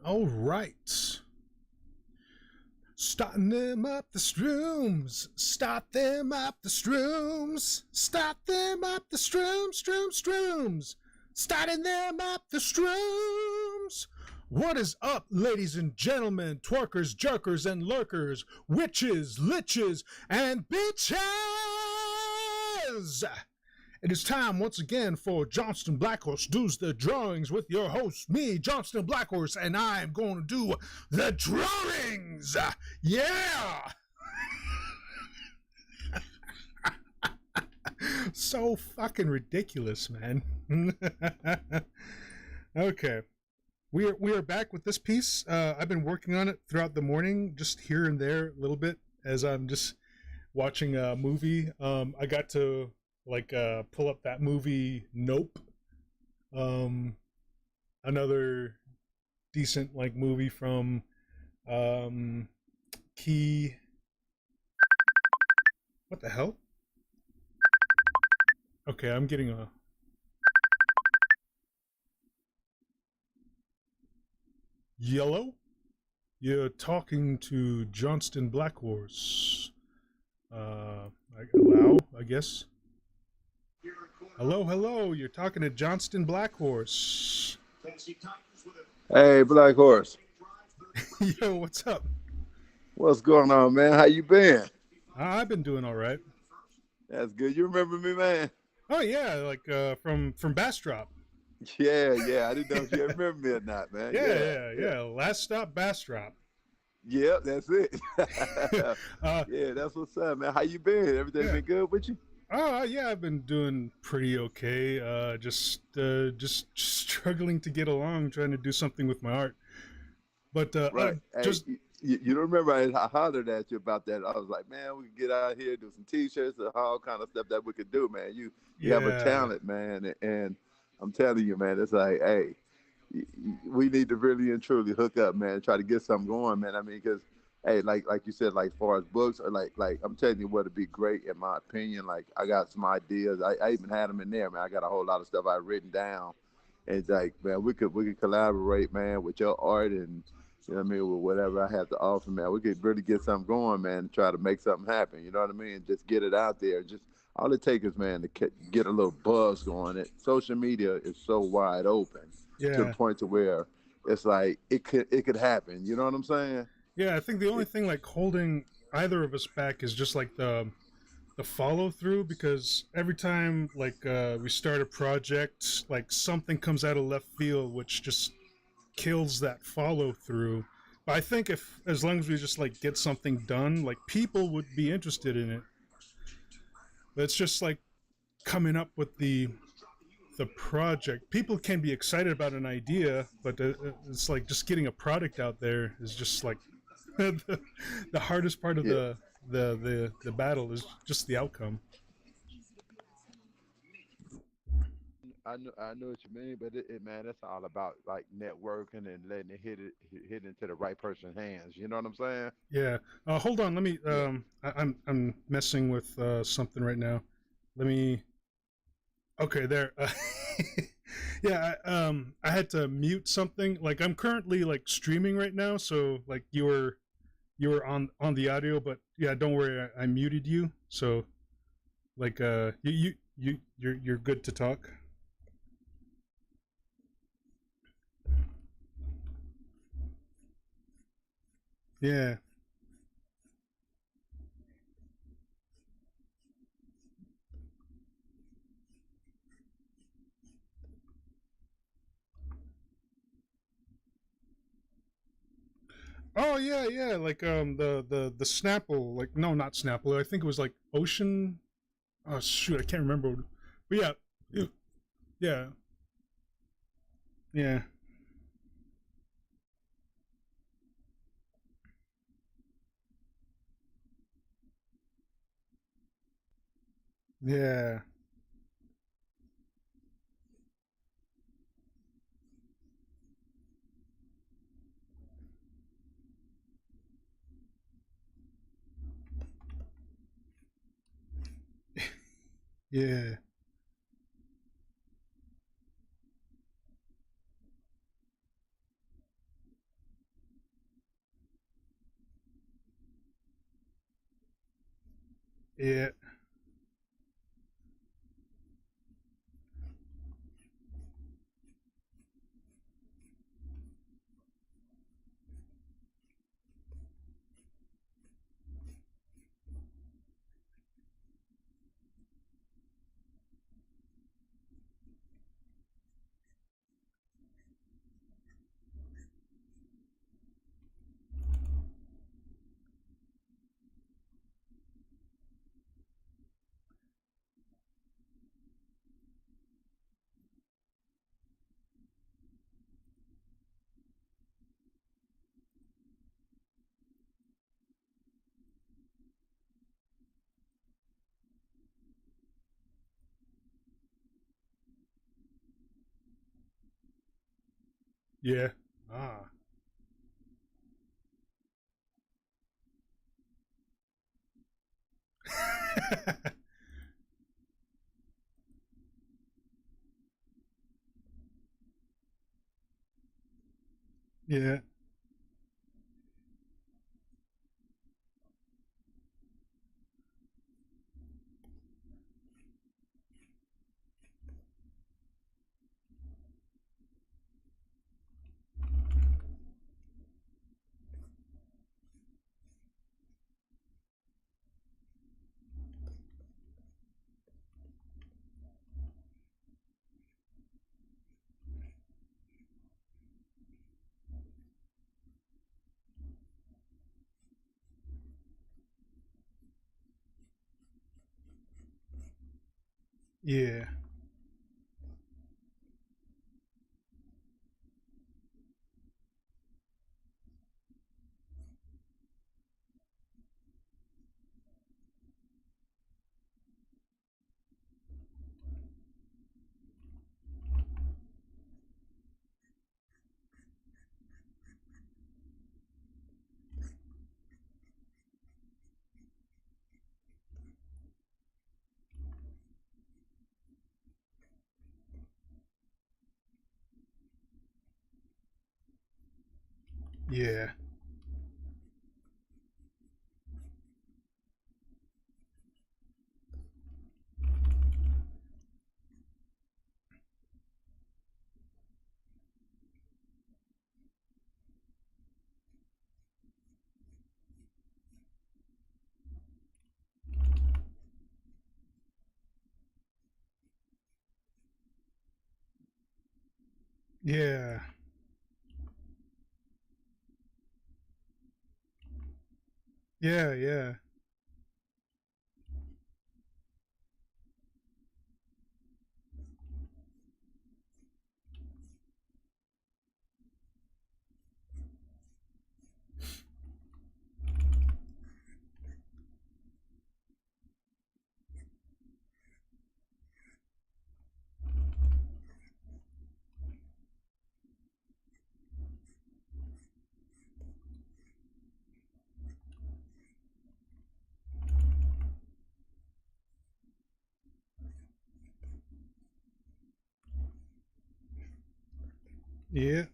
All right. Starting them up the strooms. Start them up the strooms. Start them up the strooms. Starting them up the strooms. What is up, ladies and gentlemen, twerkers, jerkers, and lurkers, witches, liches, and bitches? It is time once again for Johnston Blackhorse does the drawings with your host, me, Johnston Blackhorse, and I'm going to do the Drarwringz. Yeah! So fucking ridiculous, man. Okay. We are back with this piece. I've been working on it throughout the morning, just here and there a little bit as I'm just watching a movie. I got to pull up that movie Nope. Another decent movie from Key. What the hell? Okay, I'm getting a yellow. You're talking to Johnston Blackhorse. Allow, I guess. Hello. You're talking to Johnston Blackhorse. Hey, Black Horse. Yo, what's up? What's going on, man? How you been? I've been doing all right. That's good. You remember me, man? Oh yeah, from Bastrop. Yeah. I didn't know if you remember me or not, man. Yeah. Last stop, Bastrop. Yep, that's it. Yeah, that's what's up, man. How you been? Everything been good with you? Oh yeah, I've been doing pretty okay. Just struggling to get along, trying to do something with my art. But Right. Hey, you don't remember I hollered at you about that. I was like, man, we can get out here, do some T-shirts, and all kind of stuff that we could do, man. You have a talent, man, and I'm telling you, man, it's like, hey, we need to really and truly hook up, man, and try to get something going, man. I mean, because, hey, like you said, as far as books, or like I'm telling you what would be great, in my opinion. Like, I got some ideas. I even had them in there, man. I got a whole lot of stuff I've written down. And it's like, man, we could collaborate, man, with your art and, you know what I mean, with whatever I have to offer, man. We could really get something going, man, and try to make something happen. You know what I mean? Just get it out there. Just all it takes is, man, to get a little buzz going. Social media is so wide open to the point to where it's like it could happen. You know what I'm saying? Yeah, I think the only thing holding either of us back is just the follow through, because every time we start a project, something comes out of left field which just kills that follow through. But I think as long as we just get something done, people would be interested in it. But it's just coming up with the project. People can be excited about an idea, but it's just getting a product out there is just the hardest part of the battle is just the outcome. I know what you mean, but man, that's all about networking and letting it hit into the right person's hands. You know what I'm saying? Yeah. Hold on. Let me. Yeah. I'm messing with something right now. Let me. Okay, there. Yeah. I had to mute something. I'm currently streaming right now, so you were on the audio, but yeah, don't worry. I muted you, so you're good to talk. Yeah. Oh yeah. The Snapple, no, not Snapple. I think it was Ocean. Oh shoot, I can't remember. But yeah, yeah, yeah, yeah. Yeah. Yeah. Ah. Yeah. Yeah. Yeah. Yeah. Yeah. Yeah. Yeah.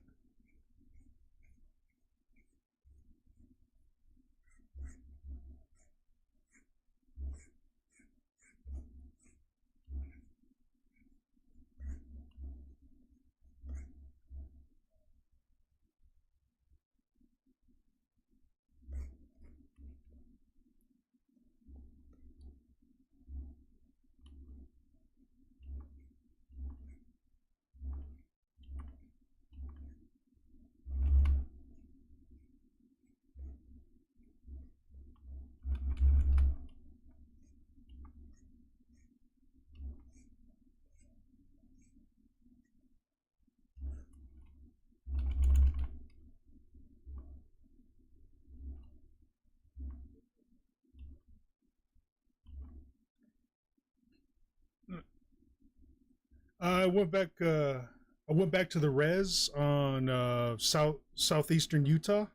I went back. I went back to the res on southeastern Utah.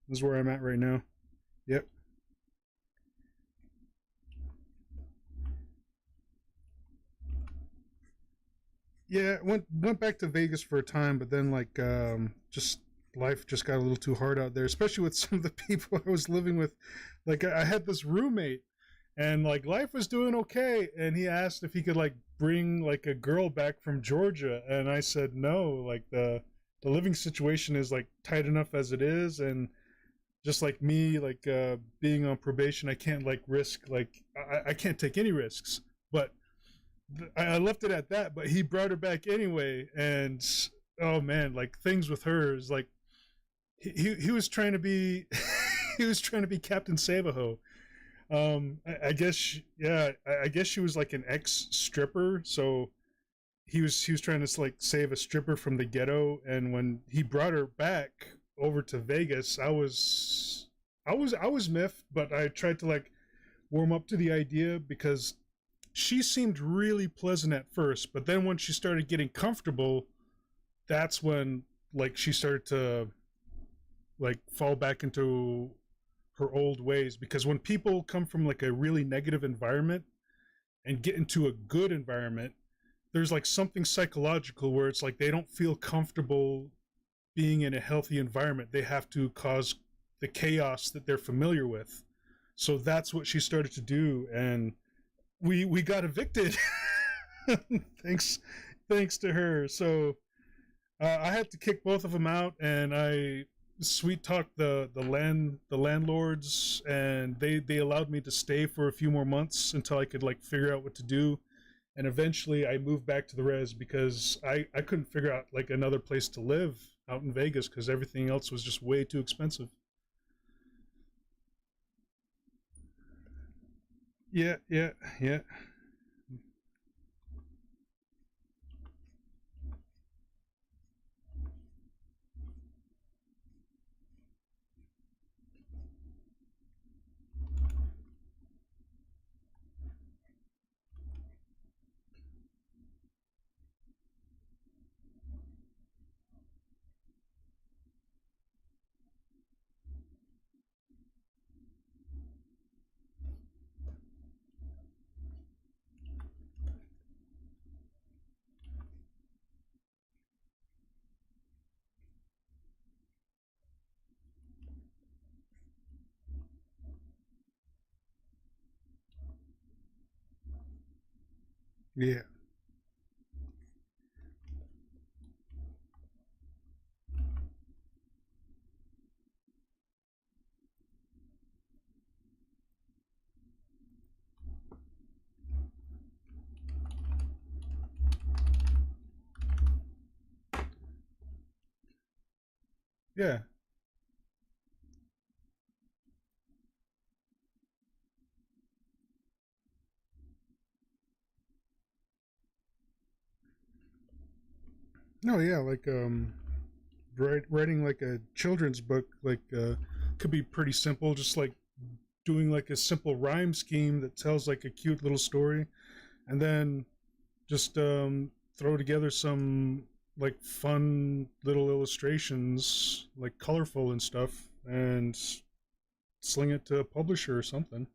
This is where I'm at right now. Yep. Yeah. Went back to Vegas for a time, but then just life just got a little too hard out there, especially with some of the people I was living with. Like I had this roommate, and like life was doing okay, and he asked if he could like bring like a girl back from Georgia, and I said no, like the living situation is like tight enough as it is, and just like me, like being on probation, I can't like risk, like I can't take any risks. But I left it at that. But he brought her back anyway, and oh man, like things with her is like he was trying to be he was trying to be Captain Savaho. I guess yeah, I guess she was like an ex stripper, so he was trying to like save a stripper from the ghetto, and when he brought her back over to Vegas, I was miffed, but I tried to like warm up to the idea because she seemed really pleasant at first, but then when she started getting comfortable, that's when like she started to like fall back into her old ways, because when people come from like a really negative environment and get into a good environment, there's like something psychological where it's like they don't feel comfortable being in a healthy environment. They have to cause the chaos that they're familiar with. So that's what she started to do, and we got evicted. thanks to her. So I had to kick both of them out, and I sweet talked the landlords, and they allowed me to stay for a few more months until I could like figure out what to do. And eventually I moved back to the res because I couldn't figure out like another place to live out in Vegas because everything else was just way too expensive. Yeah, yeah, yeah, yeah, yeah. No, yeah, like writing like a children's book like could be pretty simple, just like doing like a simple rhyme scheme that tells like a cute little story, and then just throw together some like fun little illustrations, like colorful and stuff, and sling it to a publisher or something.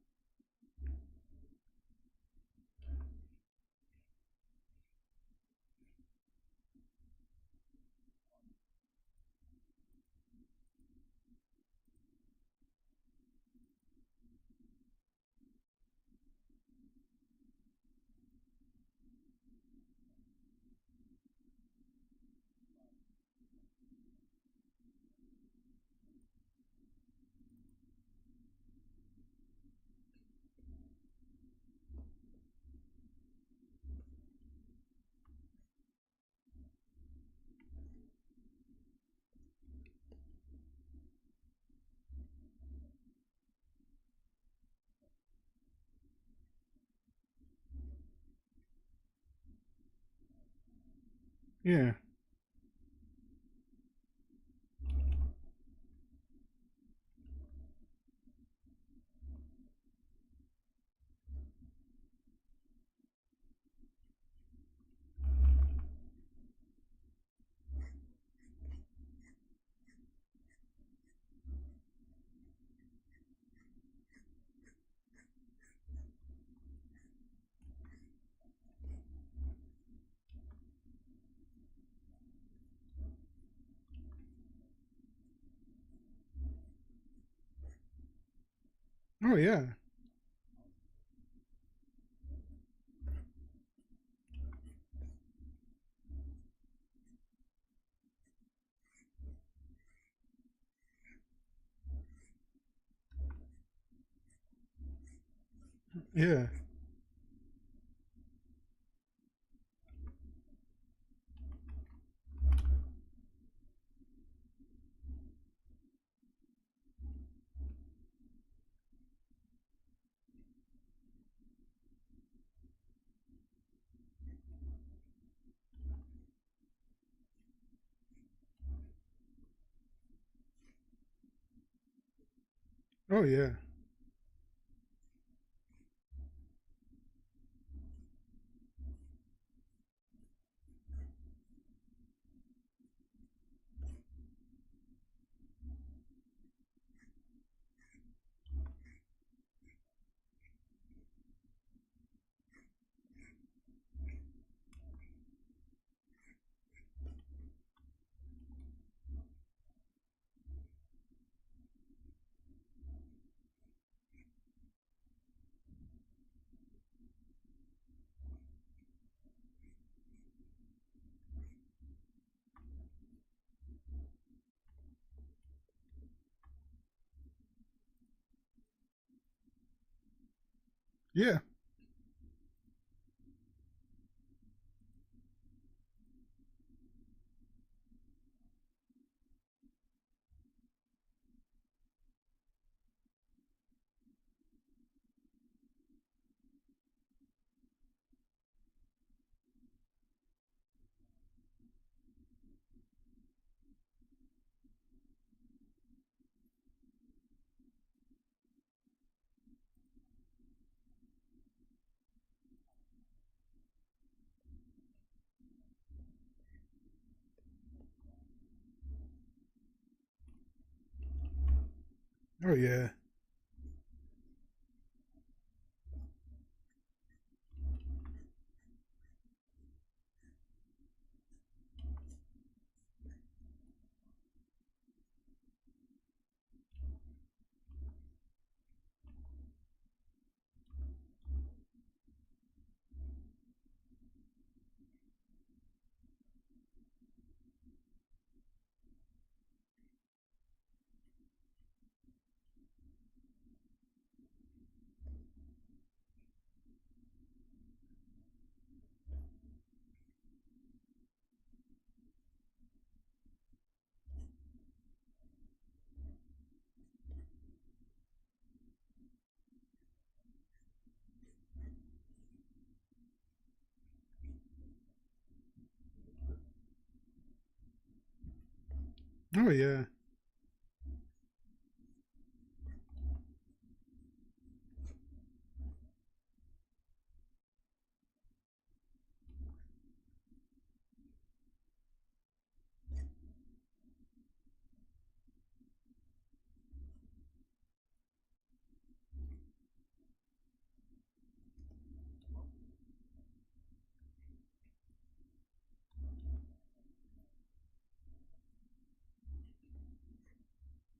Yeah, oh yeah, Yeah. Oh yeah. Yeah. Oh yeah. Oh yeah.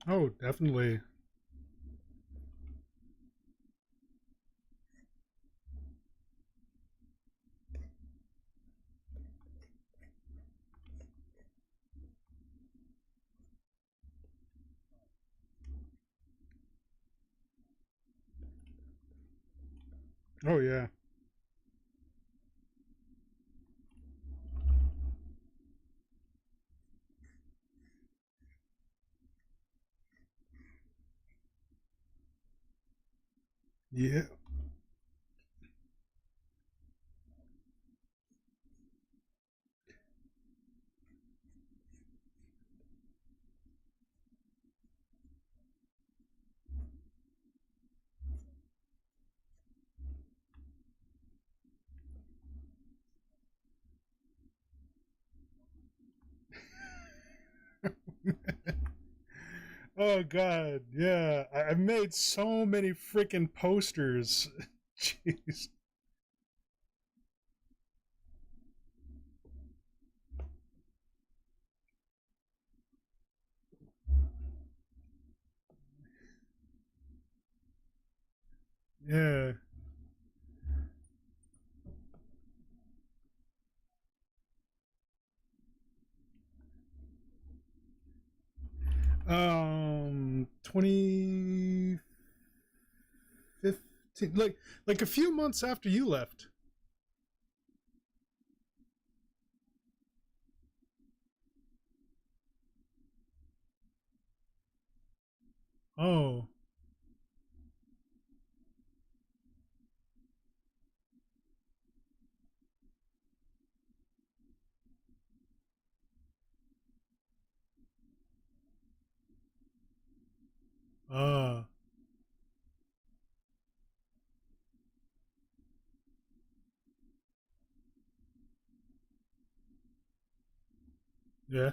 Oh, definitely. Oh yeah. Yeah. Oh god. Yeah. I made so many freaking posters. Jeez. Yeah. 2015. like a few months after you left. Oh. Ah. Yeah.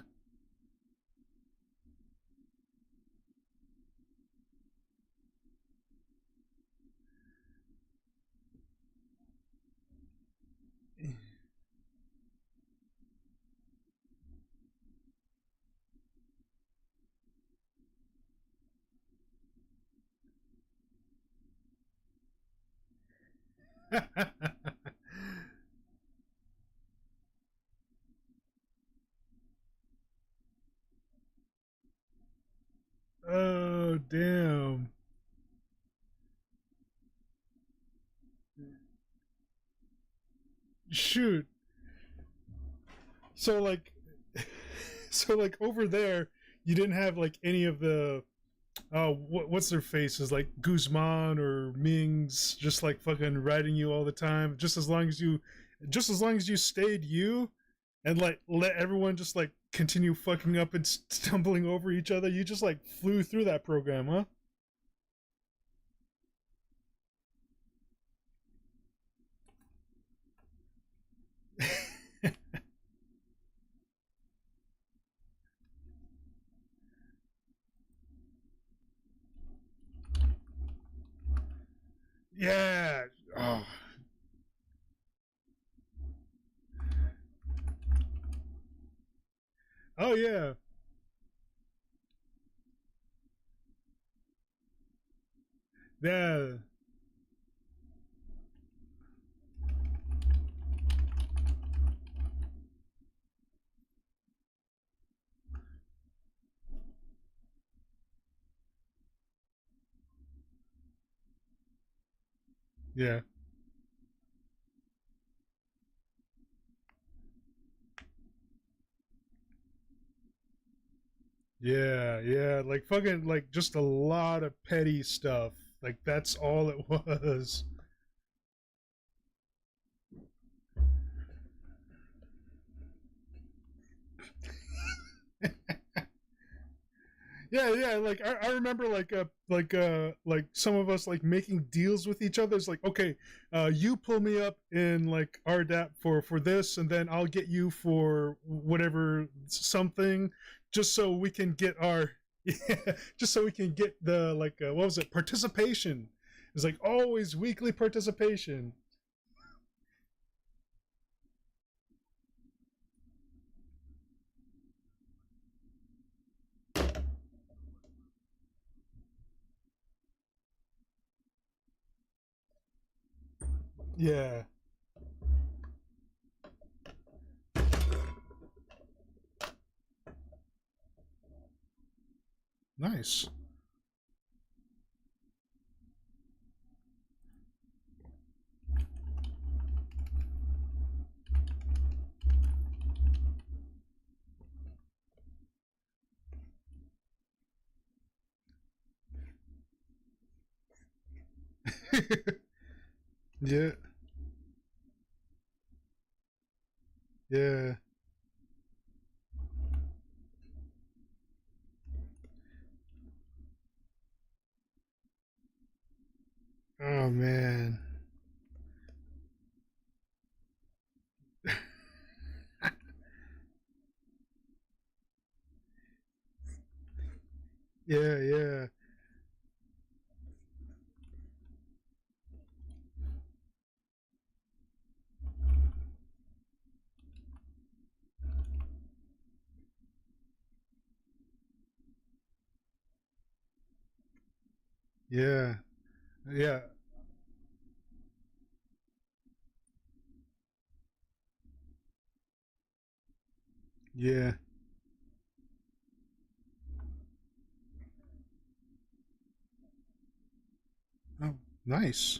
Oh, damn. Shoot. So like so like over there you didn't have like any of the what's their faces like Guzman or Ming's just like fucking riding you all the time just as long as you stayed you and like let everyone just like continue fucking up and stumbling over each other, you just like flew through that program, huh? Yeah. Oh. Oh yeah. Yeah. Yeah. Yeah, yeah, like fucking like just a lot of petty stuff. Like that's all it was. Yeah, yeah, like I remember like some of us like making deals with each other. It's like, okay, you pull me up in like RDAP for this, and then I'll get you for whatever something, just so we can get our yeah, just so we can get the like what was it, participation. It's like always weekly participation. Yeah, nice. Yeah, yeah. Oh man. Yeah, yeah, yeah, yeah, yeah. Oh, nice.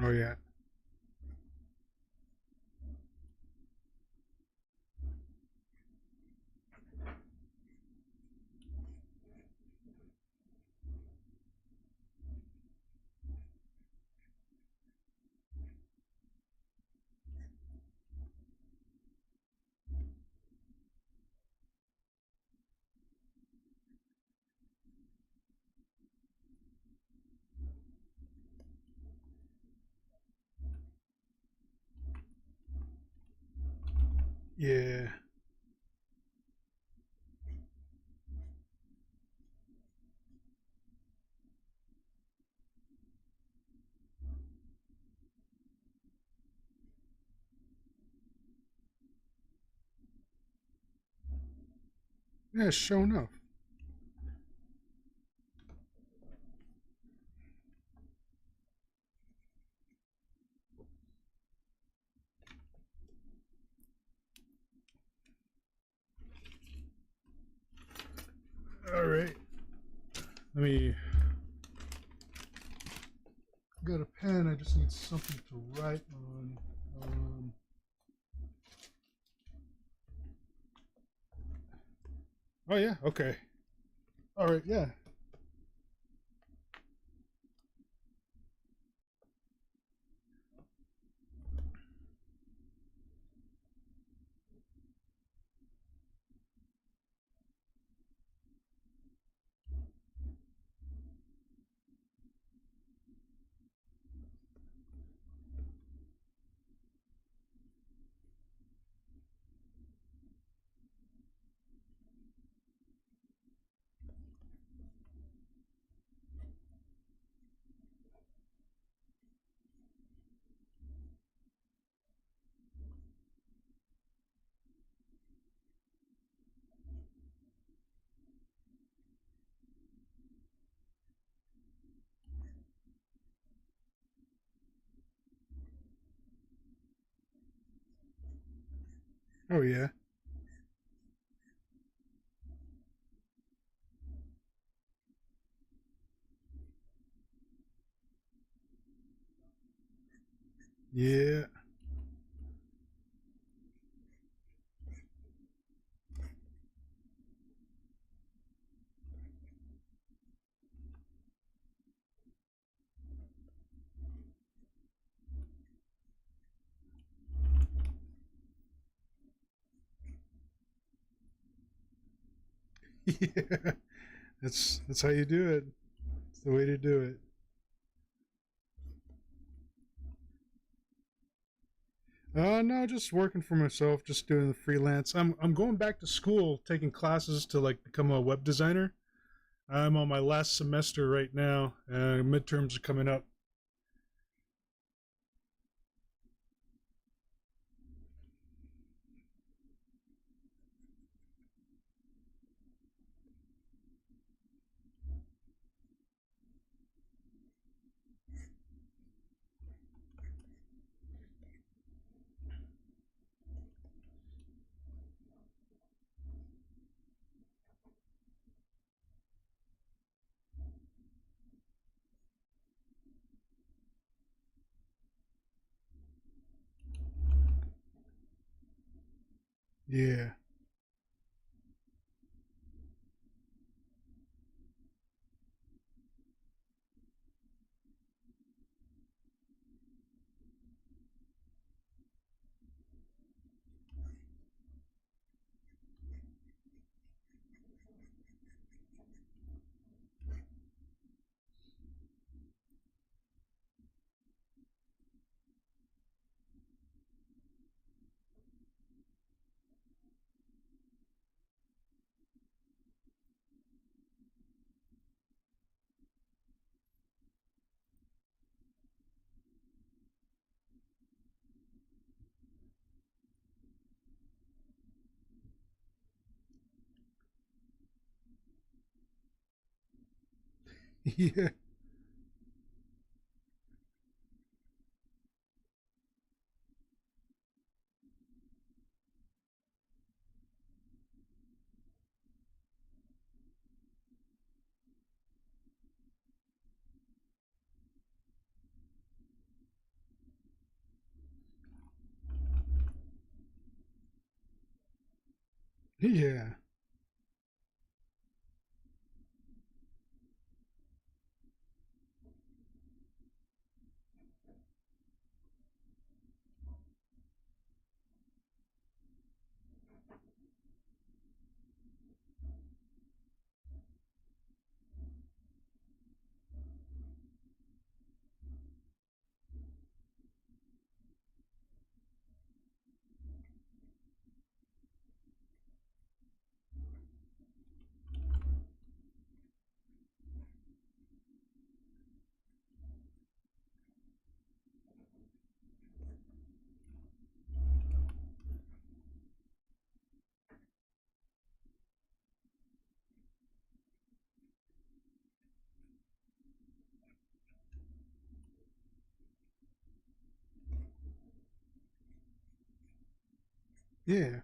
Oh yeah. Yeah. Yeah, sure enough. All right. Let me got a pen. I just need something to write on. Oh yeah. Okay. All right. Yeah. Oh yeah. Yeah. Yeah. That's how you do it. It's the way to do it. No, just working for myself, just doing the freelance. I'm going back to school, taking classes to like become a web designer. I'm on my last semester right now. Midterms are coming up. Yeah. Yeah. Yeah. Yeah.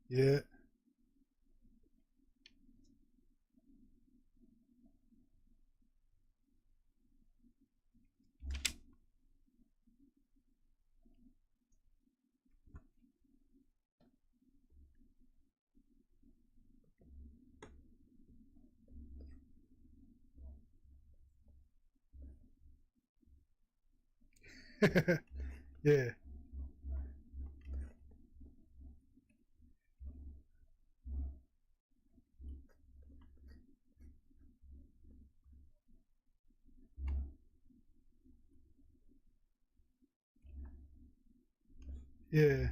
Yeah. Yeah. Yeah.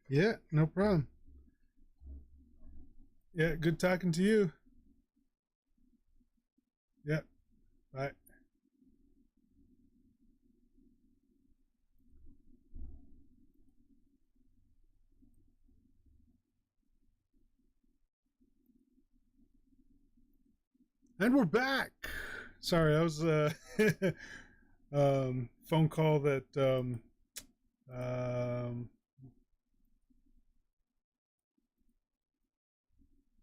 Yeah, no problem. Yeah, good talking to you. Yeah, bye. And we're back. Sorry, I was phone call that um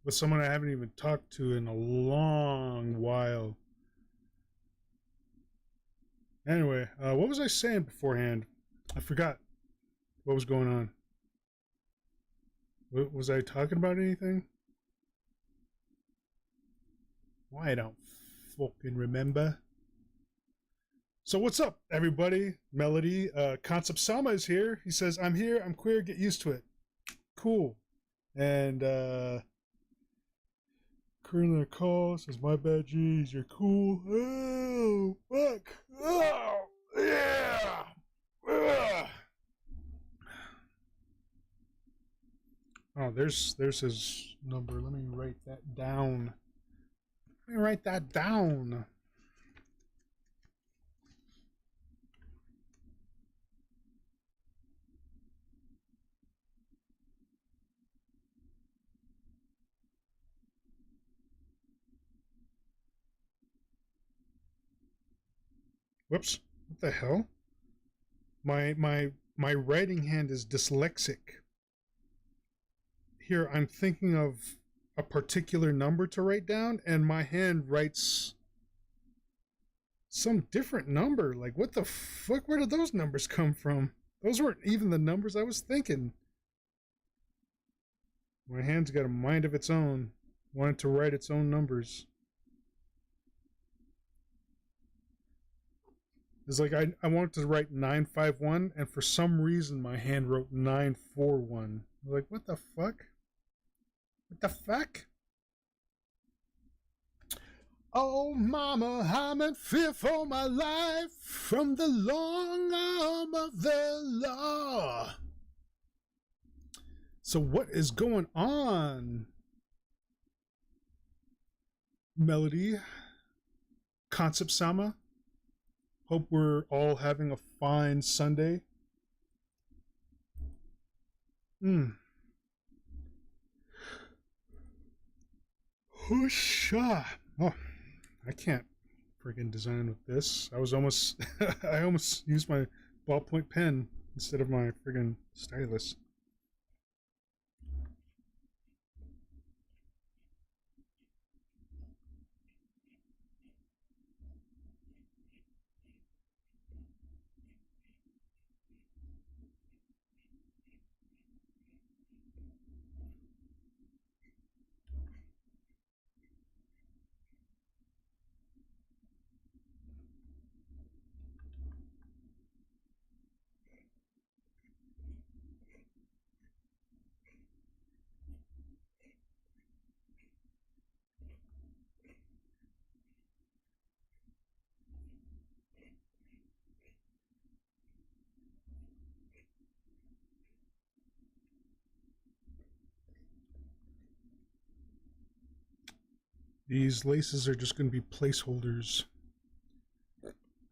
with someone I haven't even talked to in a long while. Anyway, what was I saying beforehand? I forgot what was going on. Was I talking about anything? Why I don't fucking remember. So what's up, everybody? Melody, Concept Sama is here. He says, "I'm here. I'm queer. Get used to it." Cool. And Currently call says, "My bad, G's. You're cool." Oh, fuck. Oh, yeah. Ugh. Oh, there's his number. Let me write that down. Let me write that down. Whoops. What the hell? My writing hand is dyslexic. Here, I'm thinking of a particular number to write down, and my hand writes some different number. Like, what the fuck? Where did those numbers come from? Those weren't even the numbers I was thinking. My hand's got a mind of its own. Wanted to write its own numbers. It's like I wanted to write 951, and for some reason my hand wrote 941. Like, what the fuck? What the fuck? Oh, mama, I'm in fear for my life from the long arm of the law. So what is going on? Melody, Concept Sama. Hope we're all having a fine Sunday. Whoosha. Oh, I can't friggin' design with this. I almost used my ballpoint pen instead of my friggin' stylus. These laces are just going to be placeholders.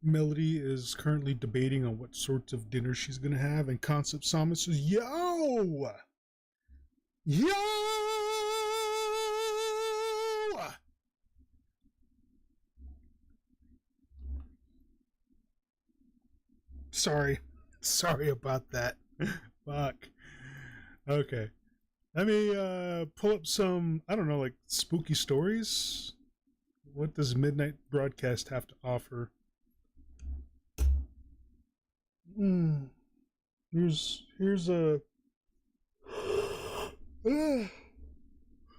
Melody is currently debating on what sorts of dinner she's going to have, and Concept Sama says, Yo! Yo! Sorry about that. Fuck. Okay. Let me pull up some, I don't know, like spooky stories. What does Midnight Broadcast have to offer? Here's a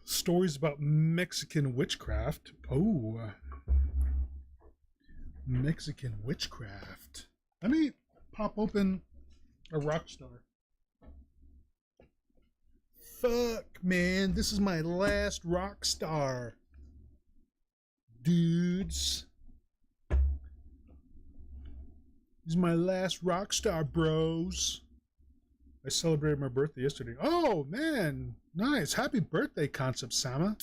stories about Mexican witchcraft. Oh, Mexican witchcraft. Let me pop open a Rockstar. Fuck, man, this is my last Rockstar, dudes. This is my last Rockstar, bros. I celebrated my birthday yesterday. Oh, man, nice. Happy birthday, Concept Sama.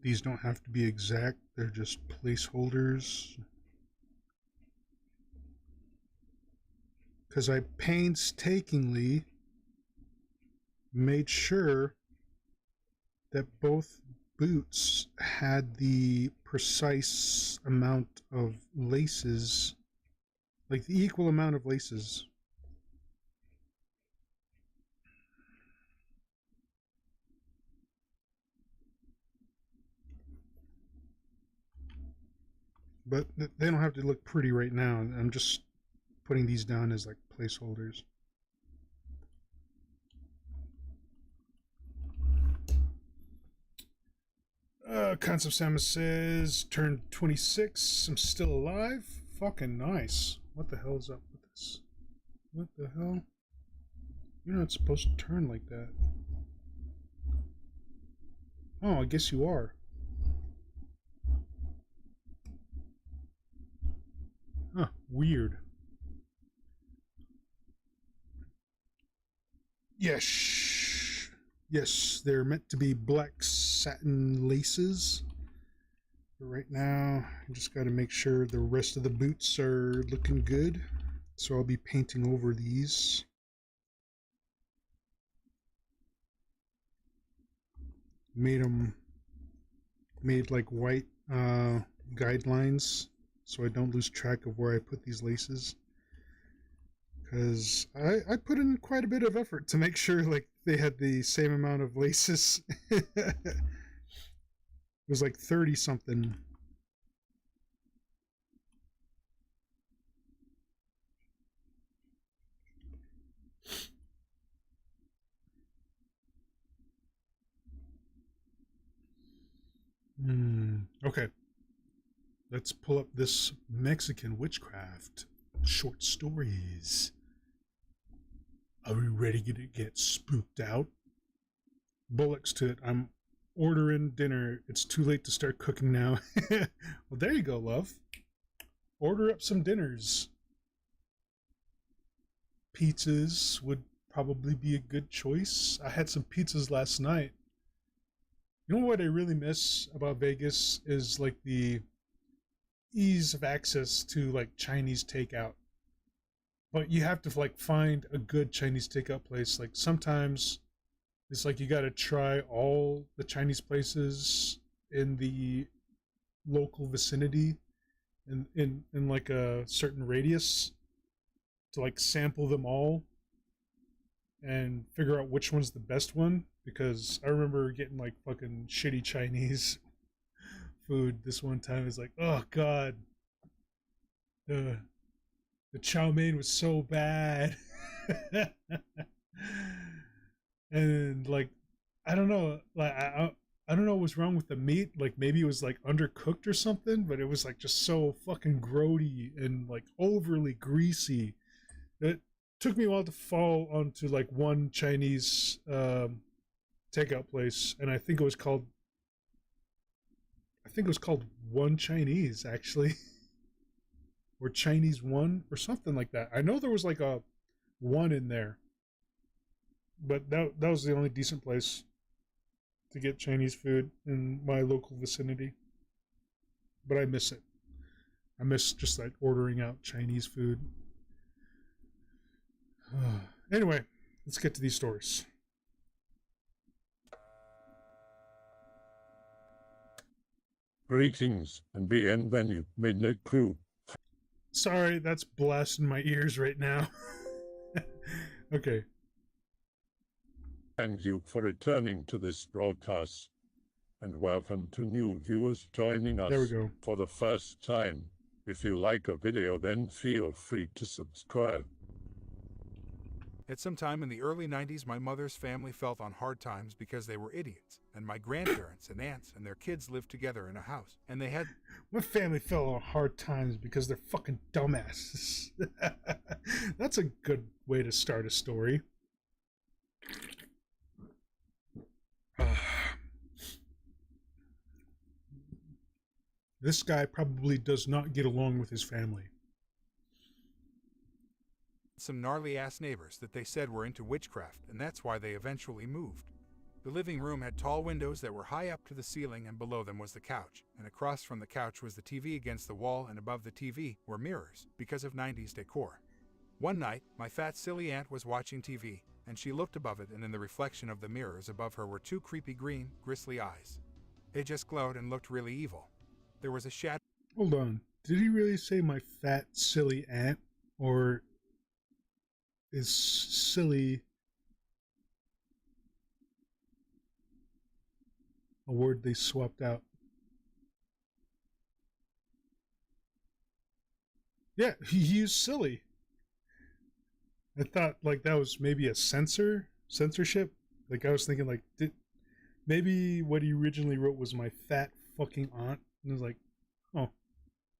These don't have to be exact, they're just placeholders. Because I painstakingly made sure that both boots had the precise amount of laces, like the equal amount of laces. But they don't have to look pretty right now. I'm just putting these down as like placeholders. Concept Samus says, turned 26. I'm still alive. Fucking nice. What the hell is up with this? What the hell? You're not supposed to turn like that. Oh, I guess you are. Huh, weird. Yes. Yes, they're meant to be black satin laces. But right now, I just got to make sure the rest of the boots are looking good. So I'll be painting over these. Made like white guidelines so I don't lose track of where I put these laces. Because I put in quite a bit of effort to make sure like they had the same amount of laces. It was like 30 something. Okay. Let's pull up this Mexican witchcraft short stories. Are we ready to get spooked out? Bullocks to it. I'm ordering dinner. It's too late to start cooking now. Well, there you go, love. Order up some dinners. Pizzas would probably be a good choice. I had some pizzas last night. You know what I really miss about Vegas is like the ease of access to like Chinese takeout. But you have to like find a good Chinese takeout place. Like sometimes it's like you got to try all the Chinese places in the local vicinity in like a certain radius to like sample them all and figure out which one's the best one. Because I remember getting like fucking shitty Chinese food this one time. It's like, oh god, the chow mein was so bad. And like I don't know, like I don't know what was wrong with the meat. Like maybe it was like undercooked or something, but it was like just so fucking grody and like overly greasy. It took me a while to fall onto like one Chinese takeout place, and I think it was called One Chinese, actually. Or Chinese One or something like that. I know there was like a one in there, but that was the only decent place to get Chinese food in my local vicinity. But I miss it. I miss just like ordering out Chinese food. Anyway, let's get to these stories. Greetings and bienvenue, midnight crew. Sorry, that's blasting my ears right now. Okay. Thank you for returning to this broadcast, and welcome to new viewers joining us There we go. for the first time. If you like a video, then feel free to subscribe. At some time in the early 90s, my mother's family felt on hard times because they were idiots, and my grandparents and aunts and their kids lived together in a house, and they had... My family fell on hard times because they're fucking dumbasses. That's a good way to start a story. This guy probably does not get along with his family. some gnarly-ass neighbors that they said were into witchcraft, and that's why they eventually moved. The living room had tall windows that were high up to the ceiling, and below them was the couch, and across from the couch was the TV against the wall, and above the TV were mirrors, because of 90s decor. One night, my fat silly aunt was watching TV, and she looked above it, and in the reflection of the mirrors above her were two creepy green, grisly eyes. They just glowed and looked really evil. There was a shadow. Hold on. Did he really say my fat silly aunt? Or is silly a word they swapped out? Yeah, he used silly. I thought like that was maybe a censorship. Like I was thinking like maybe what he originally wrote was my fat fucking aunt, and I was like, oh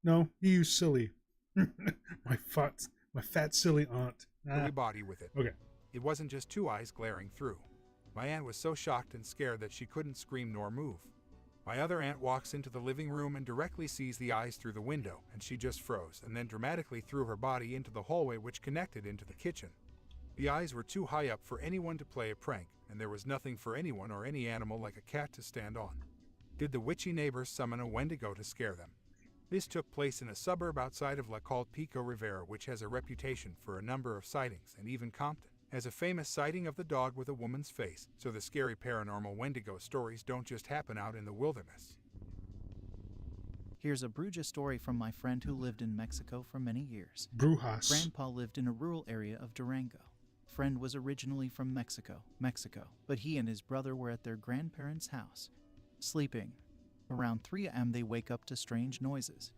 no, he used silly. my fat silly aunt. Body with it. Okay. It wasn't just two eyes glaring through. My aunt was so shocked and scared that she couldn't scream nor move. My other aunt walks into the living room and directly sees the eyes through the window, and she just froze, and then dramatically threw her body into the hallway which connected into the kitchen. The eyes were too high up for anyone to play a prank, and there was nothing for anyone or any animal like a cat to stand on. Did the witchy neighbors summon a Wendigo to scare them? This took place in a suburb outside of La called Pico Rivera, which has a reputation for a number of sightings, and even Compton has a famous sighting of the dog with a woman's face, so the scary paranormal Wendigo stories don't just happen out in the wilderness. Here's a Bruja story from my friend who lived in Mexico for many years. Brujas. Grandpa lived in a rural area of Durango. Friend was originally from Mexico, but he and his brother were at their grandparents' house, sleeping. Around 3 a.m. they wake up to strange noises.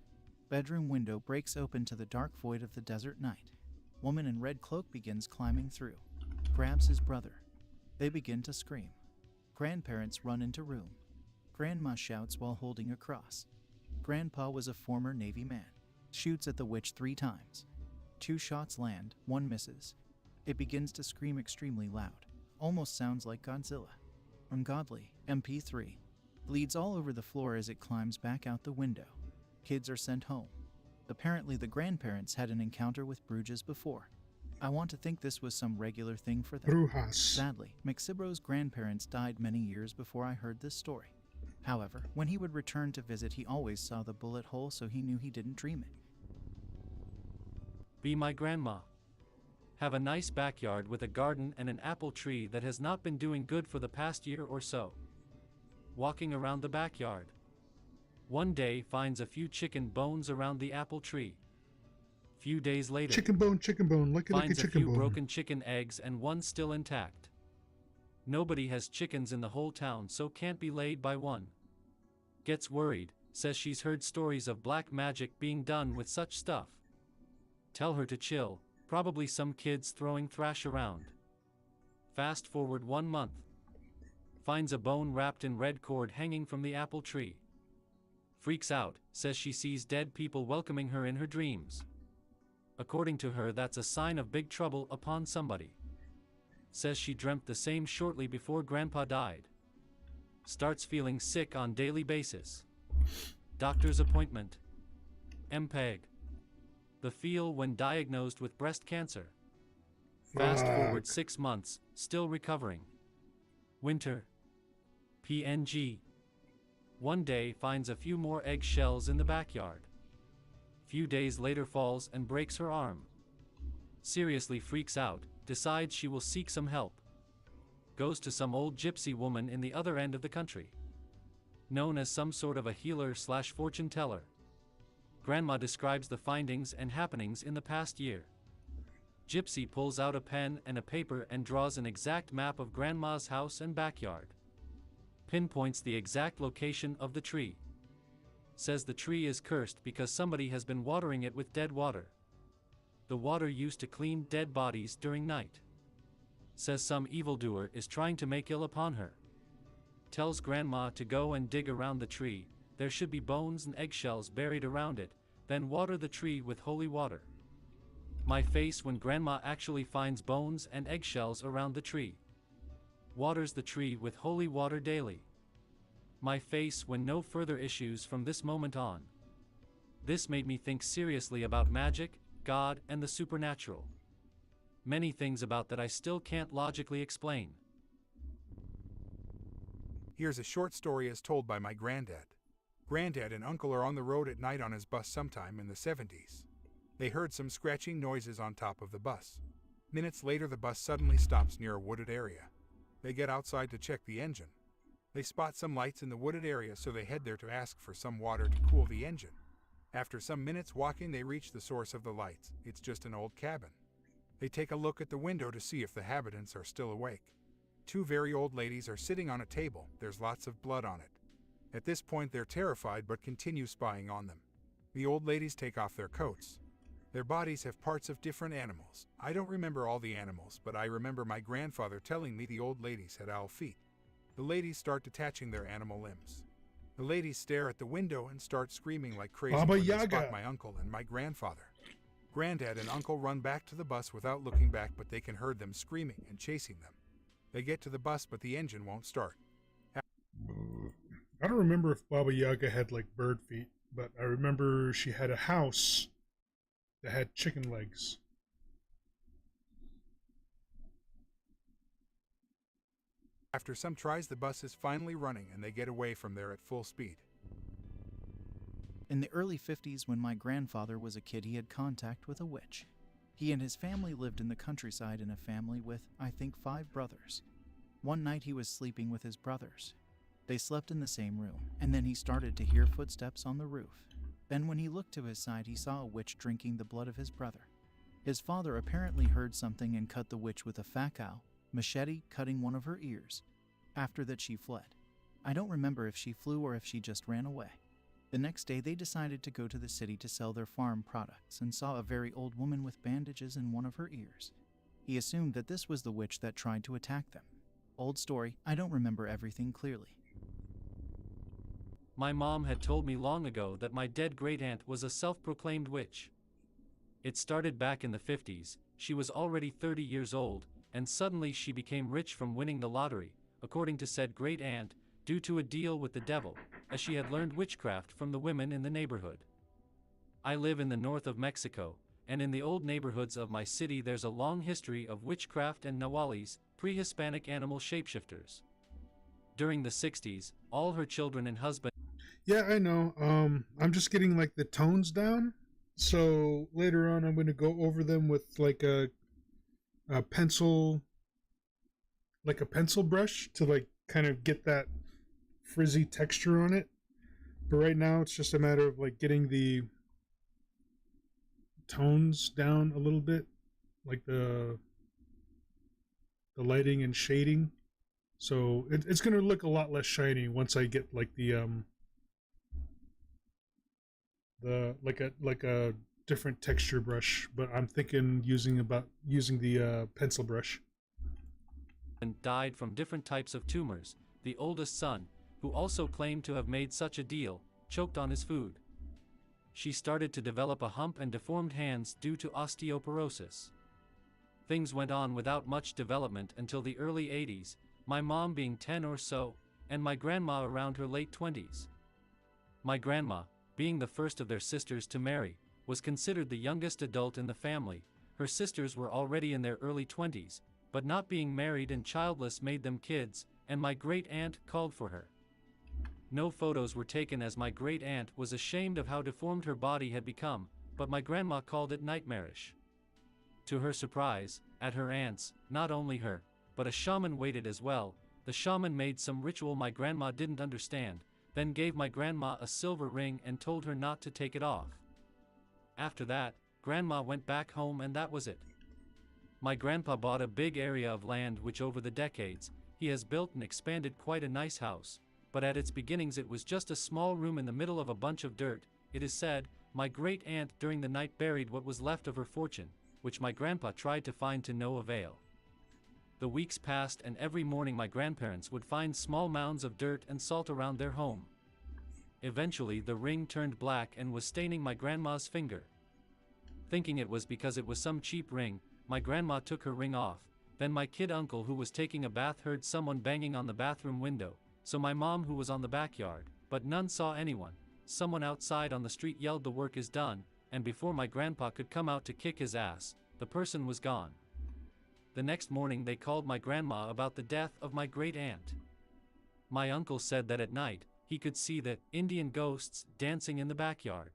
Bedroom window breaks open to the dark void of the desert night. Woman in red cloak begins climbing through, grabs his brother. They begin to scream. Grandparents run into room. Grandma shouts while holding a cross. Grandpa was a former Navy man. Shoots at the witch 3 times. 2 shots land, 1 misses. It begins to scream extremely loud. Almost sounds like Godzilla. Ungodly, MP3. Bleeds all over the floor as it climbs back out the window. Kids are sent home. Apparently the grandparents had an encounter with Brujas before. I want to think this was some regular thing for them. Brujas. Sadly, Mixibro's grandparents died many years before I heard this story. However, when he would return to visit, he always saw the bullet hole, so he knew he didn't dream it. Be my grandma. Have a nice backyard with a garden and an apple tree that has not been doing good for the past year or so. Walking around the backyard. One day finds a few chicken bones around the apple tree. Few days later, Chicken bone, lucky finds a chicken few bone. broken chicken eggs and one still intact. Nobody has chickens in the whole town, so can't be laid by one. Gets worried, says she's heard stories of black magic being done with such stuff. Tell her to chill, probably some kids throwing thrash around. Fast forward 1 month. Finds a bone wrapped in red cord hanging from the apple tree. Freaks out, says she sees dead people welcoming her in her dreams. According to her, that's a sign of big trouble upon somebody. Says she dreamt the same shortly before Grandpa died. Starts feeling sick on daily basis. Doctor's appointment. MPEG. The feel when diagnosed with breast cancer. Fast forward 6 months, still recovering. Winter. PNG. One day finds a few more egg shells in the backyard. Few days later falls and breaks her arm. Seriously freaks out, decides she will seek some help. Goes to some old gypsy woman in the other end of the country. Known as some sort of a healer/fortune teller. Grandma describes the findings and happenings in the past year. Gypsy pulls out a pen and a paper and draws an exact map of Grandma's house and backyard. Pinpoints the exact location of the tree. Says the tree is cursed because somebody has been watering it with dead water. The water used to clean dead bodies during night. Says some evildoer is trying to make ill upon her. Tells Grandma to go and dig around the tree. There should be bones and eggshells buried around it, then water the tree with holy water. My face when Grandma actually finds bones and eggshells around the tree. Waters the tree with holy water daily. My face when no further issues from this moment on. This made me think seriously about magic, God, and the supernatural. Many things about that I still can't logically explain. Here's a short story as told by my granddad. Granddad and uncle are on the road at night on his bus sometime in the 70s. They heard some scratching noises on top of the bus. Minutes later, the bus suddenly stops near a wooded area. They get outside to check the engine. They spot some lights in the wooded area, so they head there to ask for some water to cool the engine. After some minutes walking, they reach the source of the lights. It's just an old cabin. They take a look at the window to see if the inhabitants are still awake. 2 very old ladies are sitting on a table. There's lots of blood on it. At this point, they're terrified but continue spying on them. The old ladies take off their coats. Their bodies have parts of different animals. I don't remember all the animals, but I remember my grandfather telling me the old ladies had owl feet. The ladies start detaching their animal limbs. The ladies stare at the window and start screaming like crazy Baba when they Yaga. spot my uncle and my grandfather. Granddad and uncle run back to the bus without looking back, but they can hear them screaming and chasing them. They get to the bus, but the engine won't start. I don't remember if Baba Yaga had like bird feet, but I remember she had a house that had chicken legs. After some tries, the bus is finally running and they get away from there at full speed. In the early 50s, when my grandfather was a kid, he had contact with a witch. He and his family lived in the countryside in a family with, I think, 5 brothers. One night he was sleeping with his brothers. They slept in the same room, and then he started to hear footsteps on the roof. Then when he looked to his side, he saw a witch drinking the blood of his brother. His father apparently heard something and cut the witch with a facao, machete, cutting one of her ears. After that she fled. I don't remember if she flew or if she just ran away. The next day they decided to go to the city to sell their farm products and saw a very old woman with bandages in one of her ears. He assumed that this was the witch that tried to attack them. Old story, I don't remember everything clearly. My mom had told me long ago that my dead great-aunt was a self-proclaimed witch. It started back in the 50s, she was already 30 years old, and suddenly she became rich from winning the lottery, according to said great-aunt, due to a deal with the devil, as she had learned witchcraft from the women in the neighborhood. I live in the north of Mexico, and in the old neighborhoods of my city there's a long history of witchcraft and nahuales, pre-Hispanic animal shapeshifters. During the 60s, all her children and husband. Yeah, I know. I'm just getting like the tones down. So later on, I'm going to go over them with like a pencil, like a pencil brush to like kind of get that frizzy texture on it. But right now, it's just a matter of like getting the tones down a little bit, like the lighting and shading. So it's going to look a lot less shiny once I get like the like a different texture brush, but I'm thinking using the pencil brush. Died from different types of tumors. The oldest son, who also claimed to have made such a deal, choked on his food. She started to develop a hump and deformed hands due to osteoporosis. Things went on without much development until the early 80s, my mom being 10 or so, and my grandma around her late 20s. My grandma, being the first of their sisters to marry, was considered the youngest adult in the family. Her sisters were already in their early 20s, but not being married and childless made them kids, and my great-aunt called for her. No photos were taken as my great-aunt was ashamed of how deformed her body had become, but my grandma called it nightmarish. To her surprise, at her aunt's, not only her, but a shaman waited as well. The shaman made some ritual my grandma didn't understand, then gave my grandma a silver ring and told her not to take it off. After that, grandma went back home and that was it. My grandpa bought a big area of land which over the decades, he has built and expanded quite a nice house, but at its beginnings it was just a small room in the middle of a bunch of dirt. It is said, my great-aunt during the night buried what was left of her fortune, which my grandpa tried to find to no avail. The weeks passed and every morning my grandparents would find small mounds of dirt and salt around their home. Eventually the ring turned black and was staining my grandma's finger. Thinking it was because it was some cheap ring, my grandma took her ring off. Then my kid uncle who was taking a bath heard someone banging on the bathroom window, so my mom who was on the backyard, but none saw anyone. Someone outside on the street yelled the work is done, and before my grandpa could come out to kick his ass, the person was gone. The next morning they called my grandma about the death of my great-aunt. My uncle said that at night, he could see the Indian ghosts dancing in the backyard.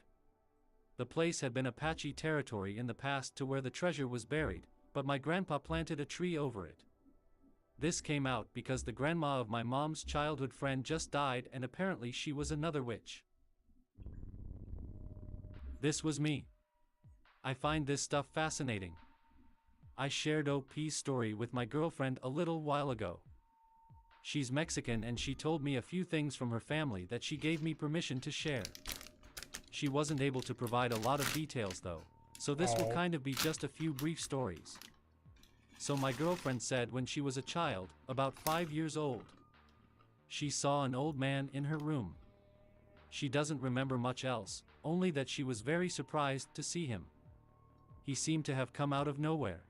The place had been Apache territory in the past to where the treasure was buried, but my grandpa planted a tree over it. This came out because the grandma of my mom's childhood friend just died and apparently she was another witch. This was me. I find this stuff fascinating. I shared OP's story with my girlfriend a little while ago. She's Mexican and she told me a few things from her family that she gave me permission to share. She wasn't able to provide a lot of details though, so this will kind of be just a few brief stories. So my girlfriend said when she was a child, about 5 years old, she saw an old man in her room. She doesn't remember much else, only that she was very surprised to see him. He seemed to have come out of nowhere.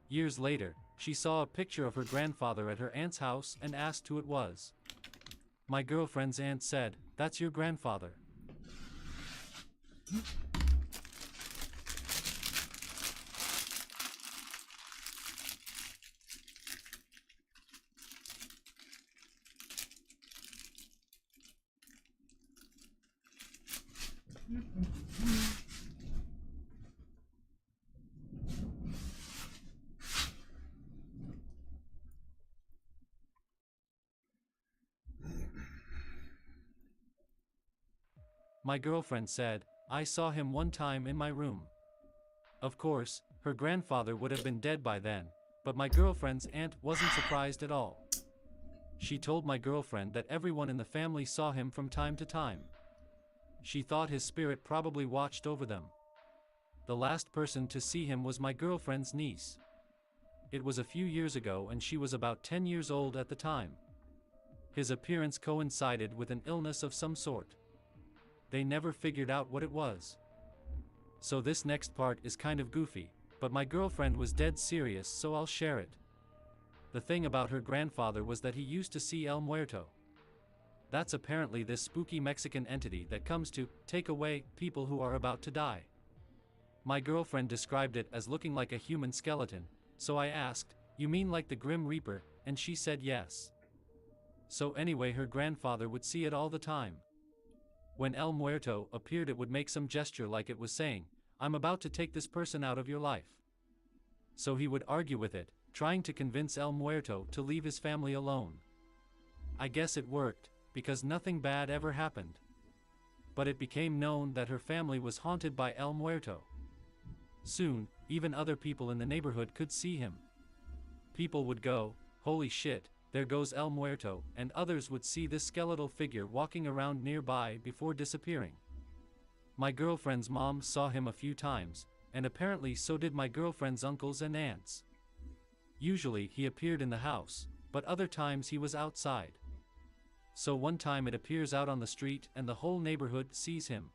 Years later, she saw a picture of her grandfather at her aunt's house and asked who it was. My girlfriend's aunt said, "That's your grandfather." My girlfriend said, I saw him one time in my room. Of course, her grandfather would have been dead by then, but my girlfriend's aunt wasn't surprised at all. She told my girlfriend that everyone in the family saw him from time to time. She thought his spirit probably watched over them. The last person to see him was my girlfriend's niece. It was a few years ago and she was about 10 years old at the time. His appearance coincided with an illness of some sort. They never figured out what it was. So this next part is kind of goofy, but my girlfriend was dead serious, so I'll share it. The thing about her grandfather was that he used to see El Muerto. That's apparently this spooky Mexican entity that comes to take away people who are about to die. My girlfriend described it as looking like a human skeleton, so I asked, "You mean like the Grim Reaper?" and she said yes. So anyway, her grandfather would see it all the time. When El Muerto appeared, it would make some gesture like it was saying, "I'm about to take this person out of your life." So he would argue with it, trying to convince El Muerto to leave his family alone. I guess it worked, because nothing bad ever happened. But it became known that her family was haunted by El Muerto. Soon, even other people in the neighborhood could see him. People would go, "Holy shit, there goes El Muerto," and others would see this skeletal figure walking around nearby before disappearing. My girlfriend's mom saw him a few times, and apparently so did my girlfriend's uncles and aunts. Usually he appeared in the house, but other times he was outside. So one time it appears out on the street and the whole neighborhood sees him.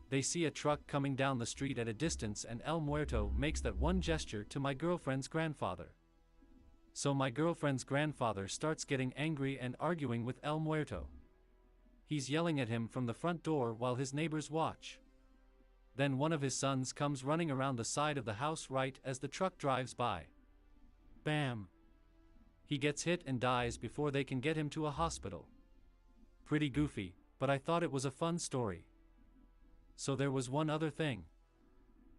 They see a truck coming down the street at a distance and El Muerto makes that one gesture to my girlfriend's grandfather. So my girlfriend's grandfather starts getting angry and arguing with El Muerto. He's yelling at him from the front door while his neighbors watch. Then one of his sons comes running around the side of the house right as the truck drives by. Bam! He gets hit and dies before they can get him to a hospital. Pretty goofy, but I thought it was a fun story. So there was one other thing.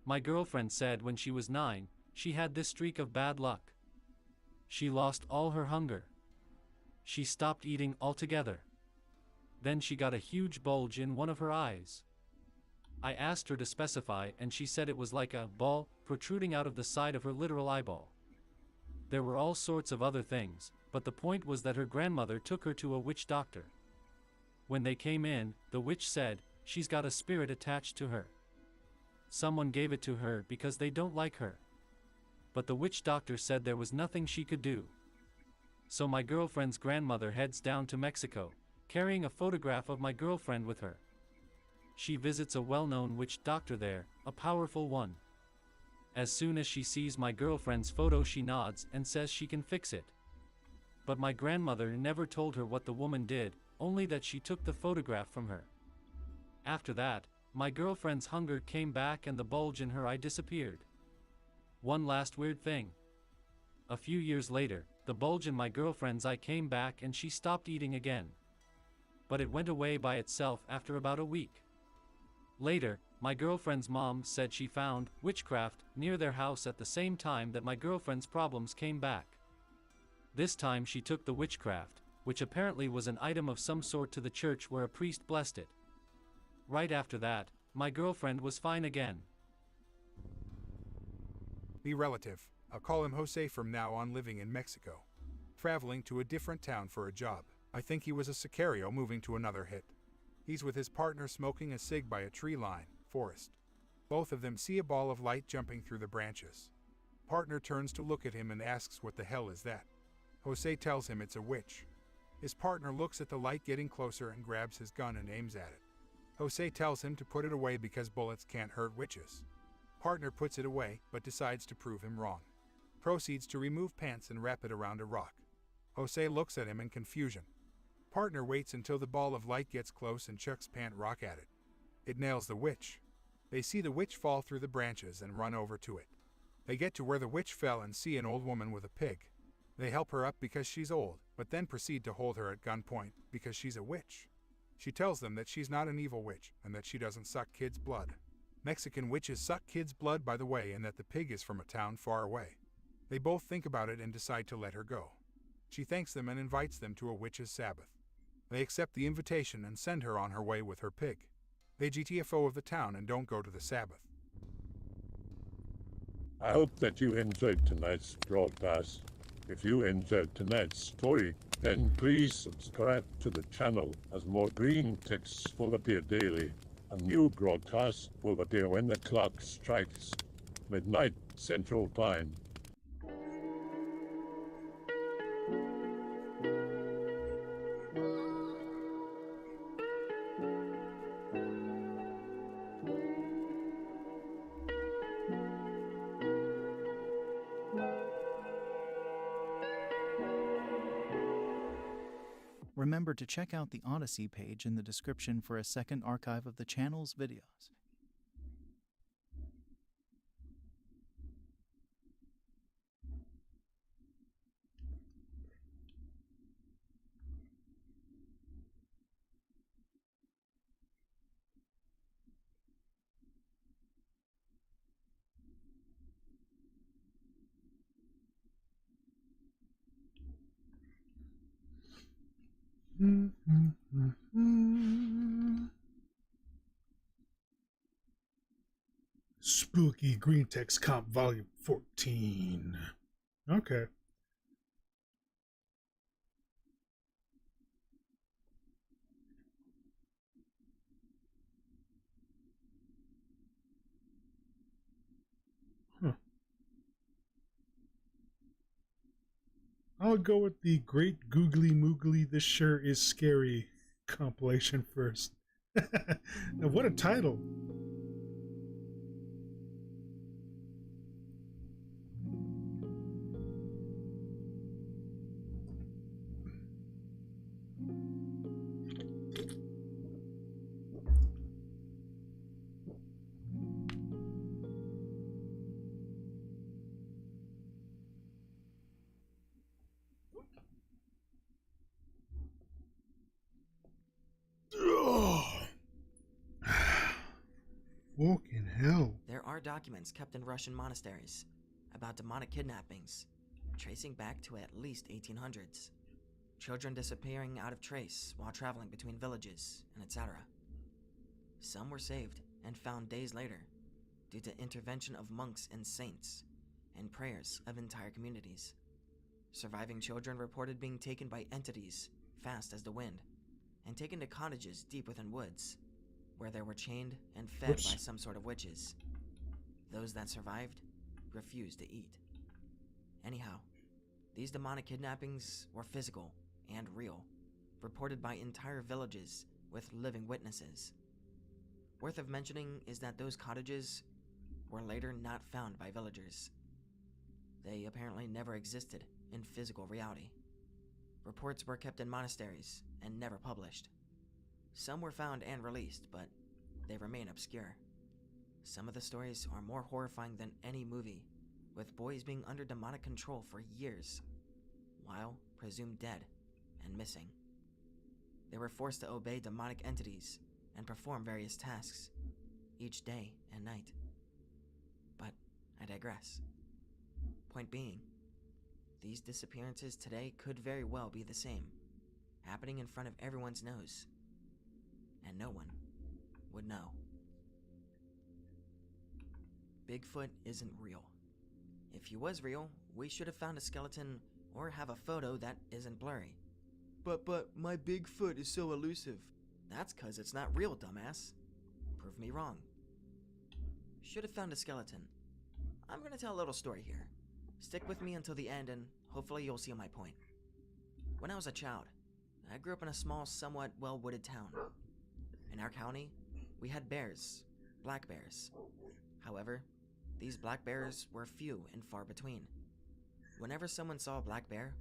My girlfriend said when she was 9, she had this streak of bad luck. She lost all her hunger. She stopped eating altogether. Then she got a huge bulge in one of her eyes. I asked her to specify and she said it was like a ball protruding out of the side of her literal eyeball. There were all sorts of other things, but the point was that her grandmother took her to a witch doctor. When they came in, the witch said, "She's got a spirit attached to her. Someone gave it to her because they don't like her." But the witch doctor said there was nothing she could do. So my girlfriend's grandmother heads down to Mexico, carrying a photograph of my girlfriend with her. She visits a well-known witch doctor there, a powerful one. As soon as she sees my girlfriend's photo, she nods and says she can fix it. But my grandmother never told her what the woman did, only that she took the photograph from her. After that, my girlfriend's hunger came back and the bulge in her eye disappeared. One last weird thing. A few years later, the bulge in my girlfriend's eye came back and she stopped eating again. But it went away by itself after about a week. Later, my girlfriend's mom said she found witchcraft near their house at the same time that my girlfriend's problems came back. This time she took the witchcraft, which apparently was an item of some sort, to the church where a priest blessed it. Right after that, my girlfriend was fine again. The relative, I'll call him Jose from now on, living in Mexico. Traveling to a different town for a job. I think he was a sicario moving to another hit. He's with his partner smoking a cig by a tree line, forest. Both of them see a ball of light jumping through the branches. Partner turns to look at him and asks what the hell is that. Jose tells him it's a witch. His partner looks at the light getting closer and grabs his gun and aims at it. Jose tells him to put it away because bullets can't hurt witches. Partner puts it away, but decides to prove him wrong. Proceeds to remove pants and wrap it around a rock. Jose looks at him in confusion. Partner waits until the ball of light gets close and chucks pant rock at it. It nails the witch. They see the witch fall through the branches and run over to it. They get to where the witch fell and see an old woman with a pig. They help her up because she's old, but then proceed to hold her at gunpoint because she's a witch. She tells them that she's not an evil witch and that she doesn't suck kids' blood. Mexican witches suck kids' blood, by the way, and that the pig is from a town far away. They both think about it and decide to let her go. She thanks them and invites them to a witch's Sabbath. They accept the invitation and send her on her way with her pig. They GTFO of the town and don't go to the Sabbath. I hope that you enjoyed tonight's broadcast. If you enjoyed tonight's story, then please subscribe to the channel as more green texts will appear daily. A new broadcast will appear when the clock strikes midnight Central Time. Remember to check out the Odyssey page in the description for a second archive of the channel's videos. Spooky Green Text Comp Volume 14. Okay. I'll go with the Great Googly Moogly This Sure Is Scary compilation first. Now, what a title! Fucking hell. There are documents kept in Russian monasteries about demonic kidnappings, tracing back to at least 1800s. Children disappearing out of trace while traveling between villages, and etc. Some were saved and found days later due to intervention of monks and saints and prayers of entire communities. Surviving children reported being taken by entities fast as the wind and taken to cottages deep within woods, where they were chained and fed by some sort of witches. Those that survived refused to eat. Anyhow, these demonic kidnappings were physical and real, reported by entire villages with living witnesses. Worth of mentioning is that those cottages were later not found by villagers. They apparently never existed in physical reality. Reports were kept in monasteries and never published. Some were found and released, but they remain obscure. Some of the stories are more horrifying than any movie, with boys being under demonic control for years, while presumed dead and missing. They were forced to obey demonic entities and perform various tasks, each day and night. But I digress. Point being, these disappearances today could very well be the same, happening in front of everyone's nose. And no one would know. Bigfoot isn't real. If he was real, we should have found a skeleton or have a photo that isn't blurry. But my Bigfoot is so elusive. That's 'cause it's not real, dumbass. Prove me wrong. Should have found a skeleton. I'm gonna tell a little story here. Stick with me until the end and hopefully you'll see my point. When I was a child, I grew up in a small, somewhat well-wooded town. In our county, we had bears, black bears. However, these black bears were few and far between. Whenever someone saw a black bear,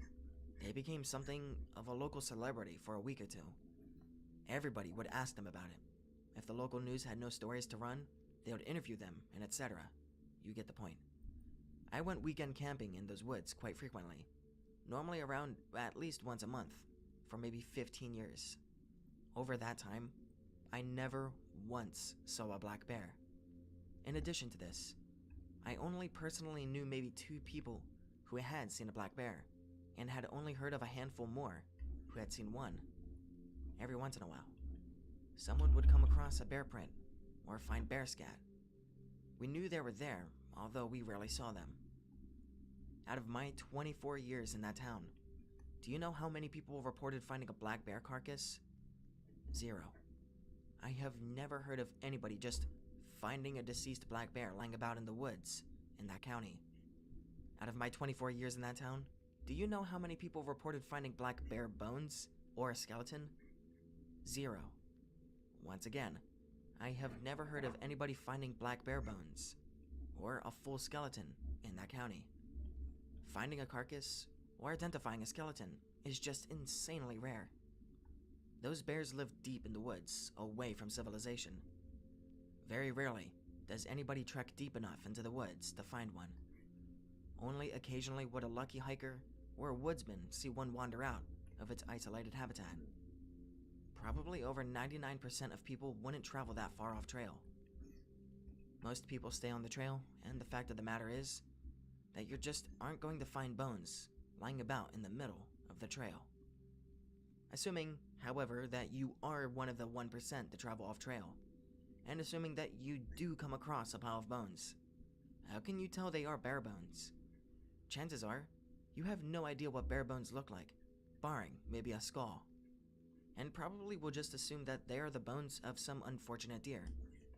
they became something of a local celebrity for a week or two. Everybody would ask them about it. If the local news had no stories to run, they would interview them, and etc. You get the point. I went weekend camping in those woods quite frequently, normally around at least once a month, for maybe 15 years. over that time, I never once saw a black bear. In addition to this, I only personally knew maybe 2 people who had seen a black bear, and had only heard of a handful more who had seen one. Every once in a while, someone would come across a bear print or find bear scat. We knew they were there, although we rarely saw them. Out of my 24 years in that town, do you know how many people reported finding a black bear carcass? 0. I have never heard of anybody just finding a deceased black bear lying about in the woods in that county. Out of my 24 years in that town, do you know how many people reported finding black bear bones or a skeleton? 0. Once again, I have never heard of anybody finding black bear bones or a full skeleton in that county. Finding a carcass or identifying a skeleton is just insanely rare. Those bears live deep in the woods, away from civilization. Very rarely does anybody trek deep enough into the woods to find one. Only occasionally would a lucky hiker or a woodsman see one wander out of its isolated habitat. Probably over 99% of people wouldn't travel that far off trail. Most people stay on the trail, and the fact of the matter is that you just aren't going to find bones lying about in the middle of the trail. Assuming, however, that you are one of the 1% to travel off trail, and assuming that you do come across a pile of bones, how can you tell they are bear bones? Chances are, you have no idea what bear bones look like, barring maybe a skull, and probably will just assume that they are the bones of some unfortunate deer,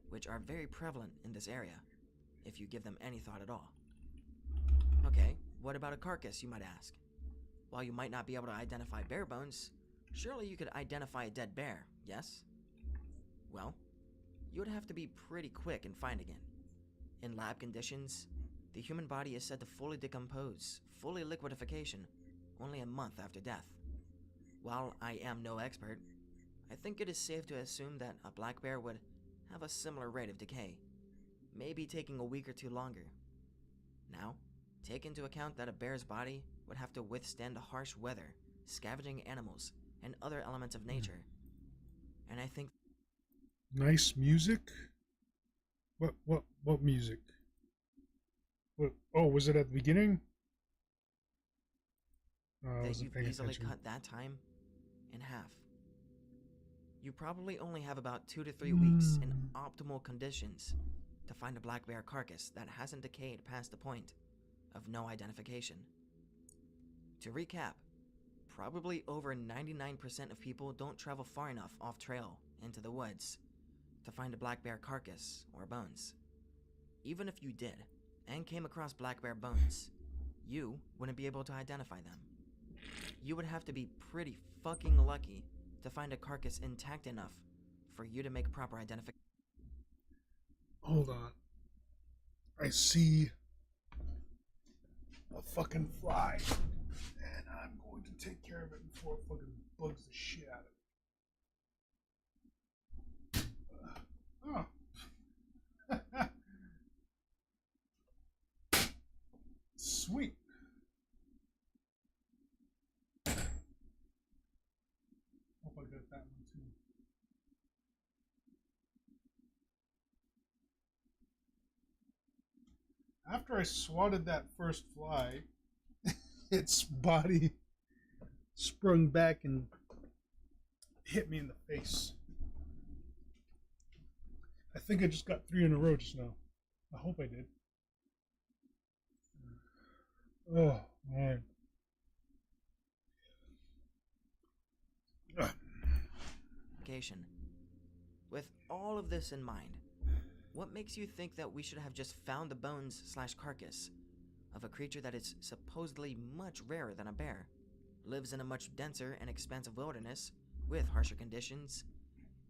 which are very prevalent in this area, if you give them any thought at all. Okay, what about a carcass, you might ask? While you might not be able to identify bear bones, surely you could identify a dead bear, yes? Well, you would have to be pretty quick in finding it. In lab conditions, the human body is said to fully decompose, fully liquefaction, only a month after death. While I am no expert, I think it is safe to assume that a black bear would have a similar rate of decay, maybe taking a week or 2 longer. Now, take into account that a bear's body would have to withstand harsh weather, scavenging animals, and other elements of nature. And I think Nice music? What music? What, oh, was it at the beginning? I that wasn't you've paying easily attention. cut that time in half. You probably only have about 2 to 3 weeks in optimal conditions to find a black bear carcass that hasn't decayed past the point of no identification. To recap, probably over 99% of people don't travel far enough off trail into the woods to find a black bear carcass or bones. Even if you did and came across black bear bones, you wouldn't be able to identify them. You would have to be pretty fucking lucky to find a carcass intact enough for you to make proper identification. Hold on. I see a fucking fly, and I'm going to take care of it before it fucking bugs the shit out of it. Oh. Sweet. Hope I got that one too. After I swatted that first fly, its body sprung back and hit me in the face. I think I just got 3 in a row just now. I hope I did. Oh, man. With all of this in mind, what makes you think that we should have just found the bones/carcass of a creature that is supposedly much rarer than a bear, lives in a much denser and expansive wilderness with harsher conditions,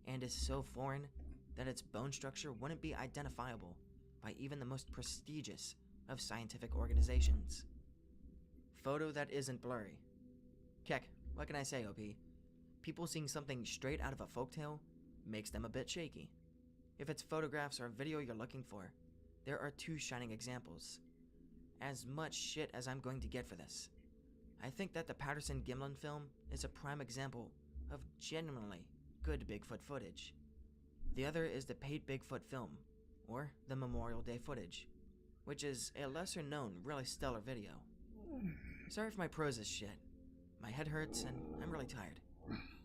and is so foreign that its bone structure wouldn't be identifiable by even the most prestigious of scientific organizations? Photo that isn't blurry. Keck, what can I say, OP? People seeing something straight out of a folktale makes them a bit shaky. If it's photographs or video you're looking for, there are 2 shining examples. As much shit as I'm going to get for this, I think that the Patterson-Gimlin film is a prime example of genuinely good Bigfoot footage. The other is the paid Bigfoot film, or the Memorial Day footage, which is a lesser known, really stellar video. Sorry if my prose is shit. My head hurts and I'm really tired.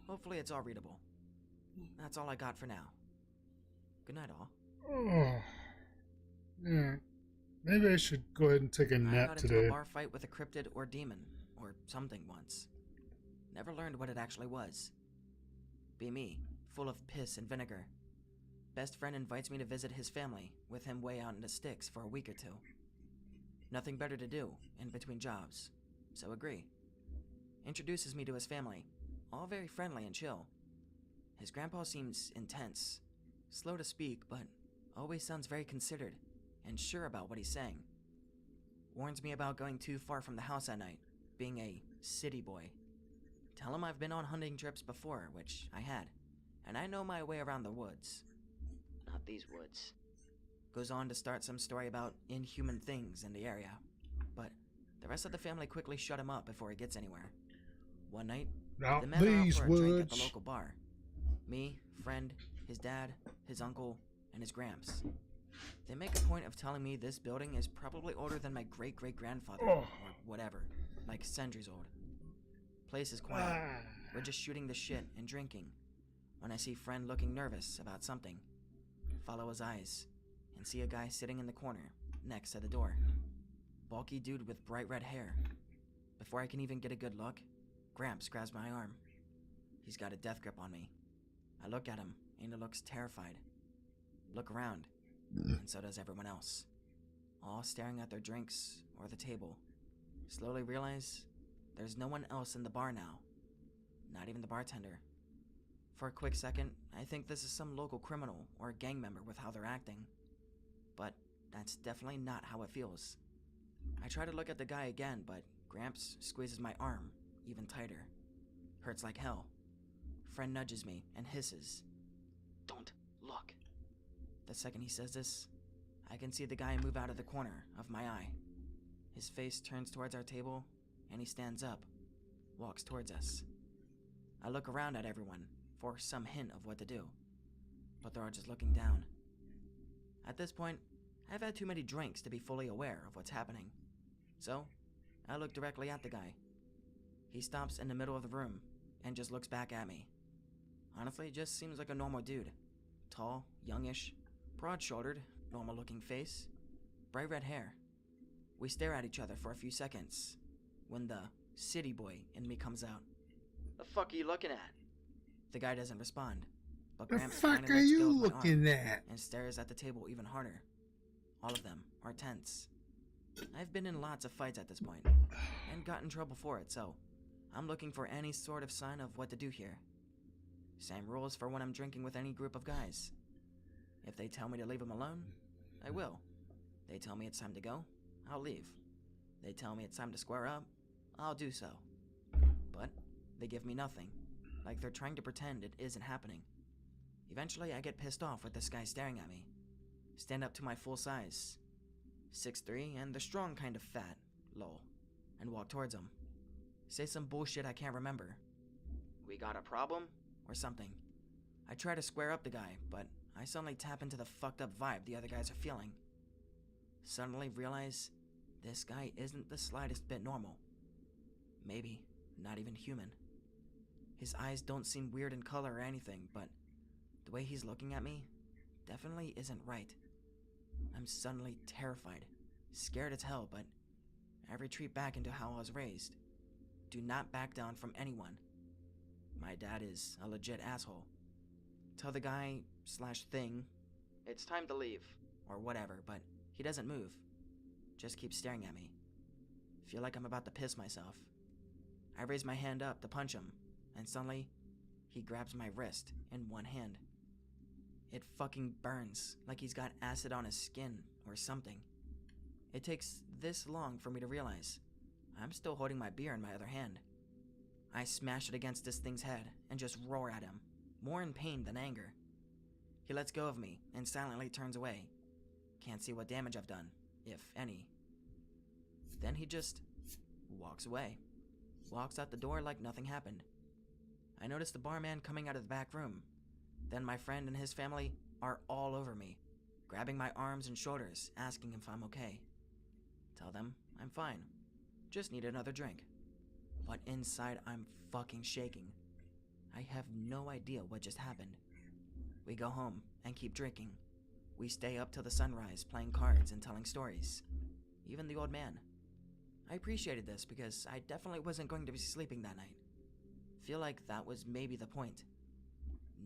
Hopefully it's all readable. That's all I got for now. Good night, all. Oh. Yeah. Maybe I should go ahead and take a I nap got into today. a bar fight with a cryptid or demon, or something once. Never learned what it actually was. Be me, full of piss and vinegar. Best friend invites me to visit his family, with him way out in the sticks for a week or two. Nothing better to do, in between jobs, so agree. Introduces me to his family, all very friendly and chill. His grandpa seems intense, slow to speak, but always sounds very considered and sure about what he's saying. Warns me about going too far from the house at night, being a city boy. Tell him I've been on hunting trips before, which I had, and I know my way around the woods. Not these woods. Goes on to start some story about inhuman things in the area, but the rest of the family quickly shut him up before he gets anywhere. One night, Not the men are out these for a drink at woods. the local bar. Me, friend, his dad, his uncle, and his gramps. They make a point of telling me this building is probably older than my great-great-grandfather, or whatever, like centuries old. Place is quiet. We're just shooting the shit and drinking, when I see friend looking nervous about something. Follow his eyes, and see a guy sitting in the corner, next to the door. Bulky dude with bright red hair. Before I can even get a good look, Gramps grabs my arm. He's got a death grip on me. I look at him, and he looks terrified. Look around, and so does everyone else. All staring at their drinks or the table. Slowly realize there's no one else in the bar now. Not even the bartender. For a quick second, I think this is some local criminal or gang member with how they're acting. But that's definitely not how it feels. I try to look at the guy again, but Gramps squeezes my arm even tighter. Hurts like hell. Friend nudges me and hisses, "Don't look." The second he says this, I can see the guy move out of the corner of my eye. His face turns towards our table, and he stands up, walks towards us. I look around at everyone for some hint of what to do, but they're all just looking down. At this point, I've had too many drinks to be fully aware of what's happening, so I look directly at the guy. He stops in the middle of the room and just looks back at me. Honestly, just seems like a normal dude. Tall, youngish, broad-shouldered, normal-looking face, bright red hair. We stare at each other for a few seconds, when the city boy in me comes out. "The fuck are you looking at?" The guy doesn't respond, but The Gramps fuck finally are lets you go of my arm looking at? and stares at the table even harder. All of them are tense. I've been in lots of fights at this point, and got in trouble for it, so I'm looking for any sort of sign of what to do here. Same rules for when I'm drinking with any group of guys. If they tell me to leave them alone, I will. They tell me it's time to go, I'll leave. They tell me it's time to square up, I'll do so. But they give me nothing, like they're trying to pretend it isn't happening. Eventually, I get pissed off with this guy staring at me. Stand up to my full size, 6'3", and the strong kind of fat, lol, and walk towards him. Say some bullshit I can't remember. "We got a problem?" or something. I try to square up the guy, but I suddenly tap into the fucked up vibe the other guys are feeling. Suddenly realize this guy isn't the slightest bit normal. Maybe not even human. His eyes don't seem weird in color or anything, but the way he's looking at me definitely isn't right. I'm suddenly terrified, scared as hell, but I retreat back into how I was raised. Do not back down from anyone. My dad is a legit asshole. Tell the guy/thing it's time to leave, or whatever, but he doesn't move. Just keeps staring at me. Feel like I'm about to piss myself. I raise my hand up to punch him, and suddenly, he grabs my wrist in one hand. It fucking burns, like he's got acid on his skin or something. It takes this long for me to realize I'm still holding my beer in my other hand. I smash it against this thing's head and just roar at him, more in pain than anger. He lets go of me and silently turns away. Can't see what damage I've done, if any. Then he just walks away. Walks out the door like nothing happened. I noticed the barman coming out of the back room. Then my friend and his family are all over me, grabbing my arms and shoulders, asking if I'm okay. Tell them I'm fine. Just need another drink. But inside I'm fucking shaking. I have no idea what just happened. We go home and keep drinking. We stay up till the sunrise playing cards and telling stories. Even the old man. I appreciated this because I definitely wasn't going to be sleeping that night. Feel like that was maybe the point.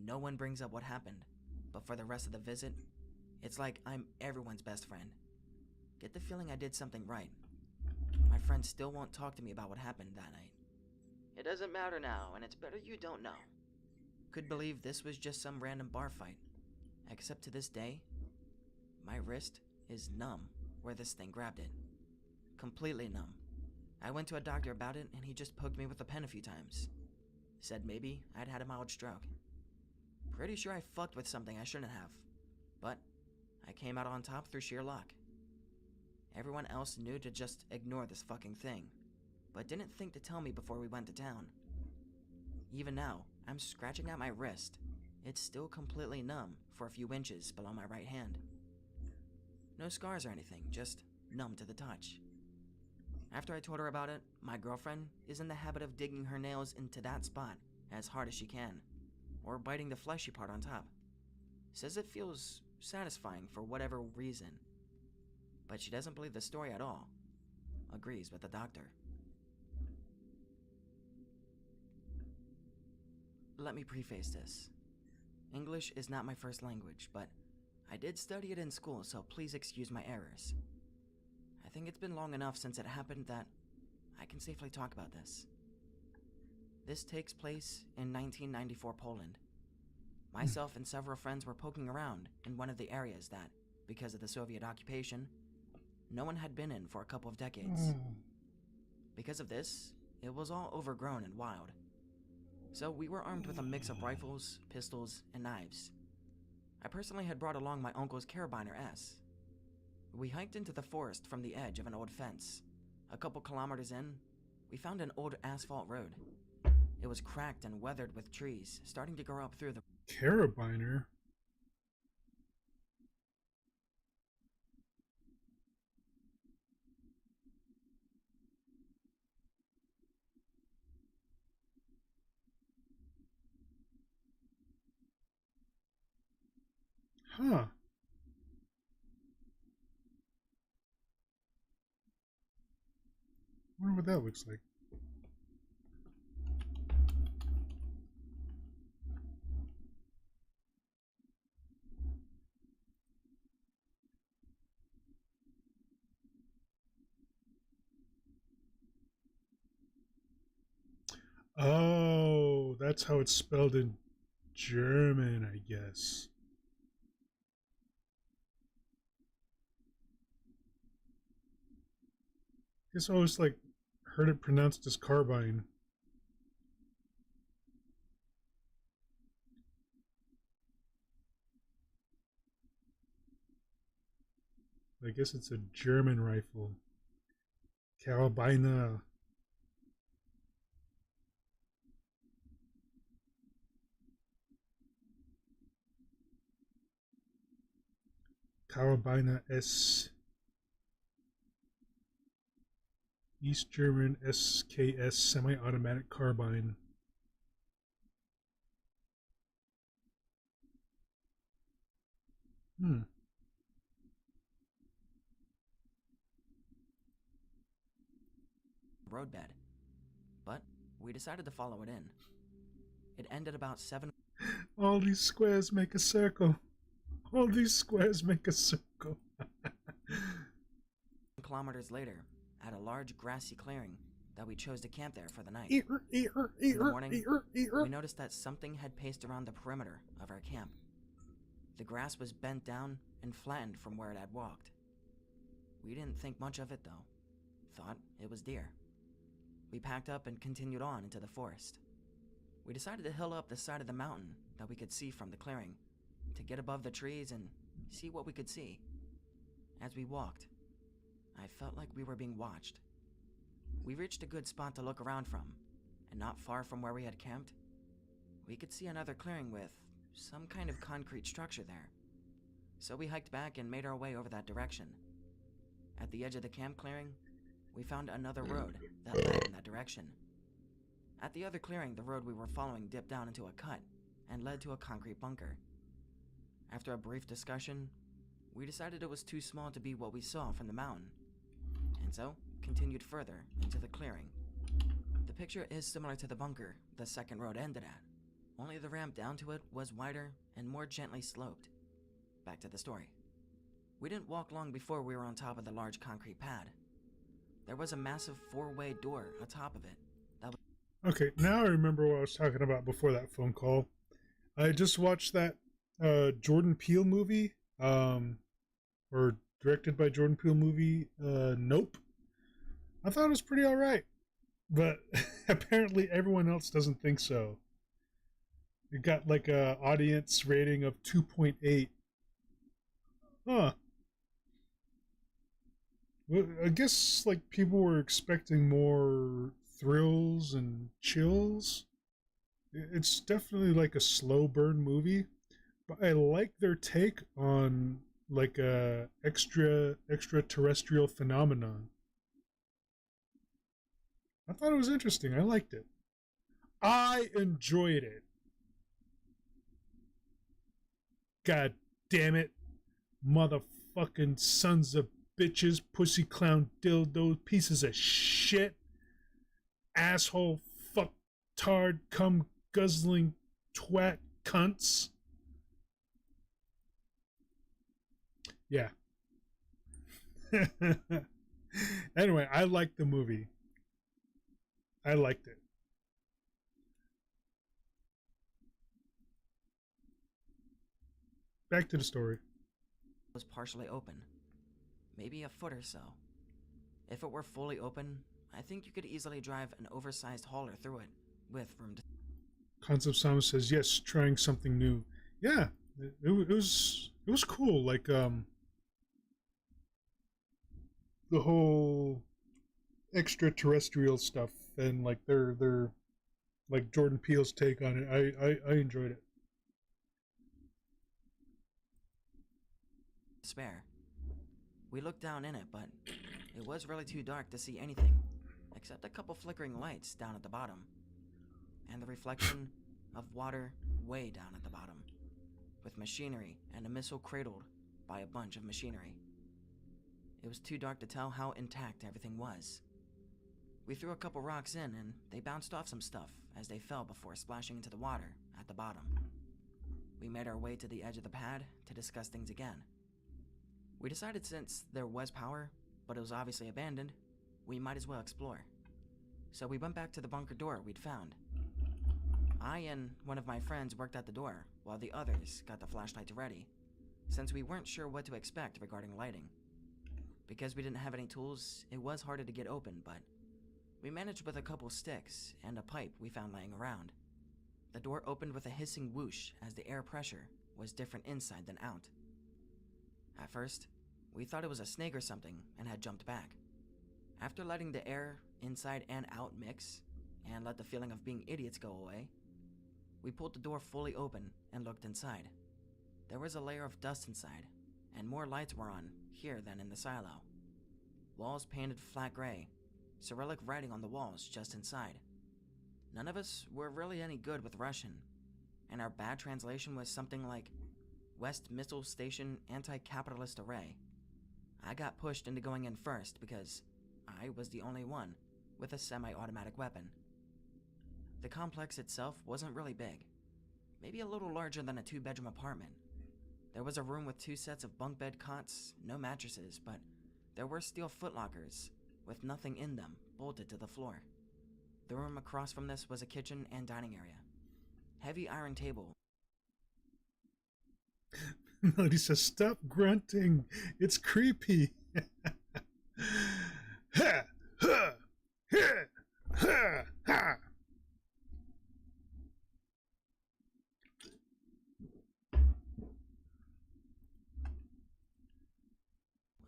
No one brings up what happened, but for the rest of the visit, it's like I'm everyone's best friend. Get the feeling I did something right. My friend still won't talk to me about what happened that night. It doesn't matter now, and it's better you don't know. Could believe this was just some random bar fight. Except to this day, my wrist is numb where this thing grabbed it. Completely numb. I went to a doctor about it, and he just poked me with a pen a few times. Said maybe I'd had a mild stroke. Pretty sure I fucked with something I shouldn't have. But I came out on top through sheer luck. Everyone else knew to just ignore this fucking thing, but didn't think to tell me before we went to town. Even now, I'm scratching at my wrist. It's still completely numb for a few inches below my right hand. No scars or anything, just numb to the touch. After I told her about it, my girlfriend is in the habit of digging her nails into that spot as hard as she can, or biting the fleshy part on top. Says it feels satisfying for whatever reason. But she doesn't believe the story at all. Agrees with the doctor. Let me preface this. English is not my first language, but I did study it in school, so please excuse my errors. I think it's been long enough since it happened that I can safely talk about this. This takes place in 1994 Poland. Myself and several friends were poking around in one of the areas that, because of the Soviet occupation, no one had been in for a couple of decades. Because of this, it was all overgrown and wild. So we were armed with a mix of rifles, pistols, and knives. I personally had brought along my uncle's carabiner S. We hiked into the forest from the edge of an old fence. A couple kilometers in, we found an old asphalt road. It was cracked and weathered with trees starting to grow up through the Carabiner? Huh. I wonder what that looks like. Oh, that's how it's spelled in German, I guess. I guess I always heard it pronounced as carbine. I guess it's a German rifle. Carabiner. Carabiner S. East German SKS semi-automatic carbine. roadbed. But we decided to follow it in. It ended about 7 All these squares make a circle. All these squares make a circle. kilometers later, at a large grassy clearing that we chose to camp there for the night. In In the morning, we noticed that something had paced around the perimeter of our camp. The grass was bent down and flattened from where it had walked. We didn't think much of it though. Thought it was deer. We packed up and continued on into the forest. We decided to hill up the side of the mountain that we could see from the clearing, to get above the trees and see what we could see. As we walked, I felt like we were being watched. We reached a good spot to look around from, and not far from where we had camped, we could see another clearing with some kind of concrete structure there. So we hiked back and made our way over that direction. At the edge of the camp clearing, we found another road that led in that direction. At the other clearing, the road we were following dipped down into a cut and led to a concrete bunker. After a brief discussion, we decided it was too small to be what we saw from the mountain, and so continued further into the clearing. The picture is similar to the bunker the second road ended at, only the ramp down to it was wider and more gently sloped. Back to the story. We didn't walk long before we were on top of the large concrete pad. There was a massive 4-way door atop of it. Okay, now I remember what I was talking about before that phone call. I just watched that Jordan Peele movie, or directed by Jordan Peele movie, Nope. I thought it was pretty alright, but apparently everyone else doesn't think so. It got like a audience rating of 2.8. Huh. Well, I guess like people were expecting more thrills and chills. It's definitely like a slow burn movie, but I like their take on like a extraterrestrial phenomenon. I thought it was interesting. I liked it. I enjoyed it. God damn it. Motherfucking sons of bitches, pussy clown dildo, pieces of shit, asshole, fuck, tard, cum guzzling, twat, cunts. Yeah. Anyway, I liked the movie. I liked it. Back to the story. Was partially open, maybe a foot or so. If it were fully open, I think you could easily drive an oversized hauler through it, with room to... Concept Sama says, yes, trying something new. Yeah, it was cool. Like, the whole extraterrestrial stuff and like their like Jordan Peele's take on it. I enjoyed it. Spare. We looked down in it, but it was really too dark to see anything, except a couple flickering lights down at the bottom, and the reflection of water way down at the bottom, with machinery and a missile cradled by a bunch of machinery. It was too dark to tell how intact everything was. We threw a couple rocks in, and they bounced off some stuff as they fell before splashing into the water at the bottom. We made our way to the edge of the pad to discuss things again. We decided since there was power, but it was obviously abandoned, we might as well explore. So we went back to the bunker door we'd found. I and one of my friends worked at the door, while the others got the flashlights ready, since we weren't sure what to expect regarding lighting. Because we didn't have any tools, it was harder to get open, but we managed with a couple sticks and a pipe we found laying around. The door opened with a hissing whoosh as the air pressure was different inside than out. At first, we thought it was a snake or something and had jumped back. After letting the air inside and out mix, and let the feeling of being idiots go away, we pulled the door fully open and looked inside. There was a layer of dust inside, and more lights were on here than in the silo. Walls painted flat gray, Cyrillic writing on the walls just inside. None of us were really any good with Russian, and our bad translation was something like West Missile Station Anti-Capitalist Array. I got pushed into going in first because I was the only one with a semi-automatic weapon. The complex itself wasn't really big, maybe a little larger than a 2-bedroom apartment. There was a room with 2 sets of bunk bed cots, no mattresses, but there were steel footlockers with nothing in them bolted to the floor. The room across from this was a kitchen and dining area. Heavy iron table. Melody says, stop grunting. It's creepy. Ha! Ha! Ha! Ha! Ha!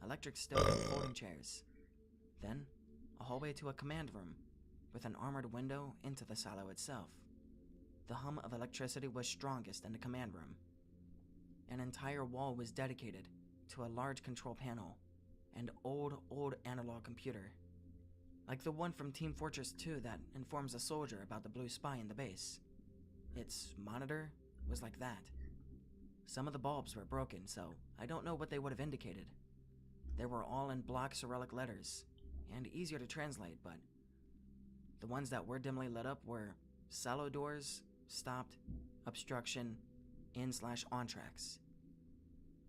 Electric stove and folding chairs. Then, a hallway to a command room with an armored window into the silo itself. The hum of electricity was strongest in the command room. An entire wall was dedicated to a large control panel, and old analog computer, like the one from Team Fortress 2 that informs a soldier about the blue spy in the base. Its monitor was like that. Some of the bulbs were broken, so I don't know what they would have indicated. They were all in block Cyrillic letters, and easier to translate, but the ones that were dimly lit up were silo doors, stopped, obstruction, in/on tracks.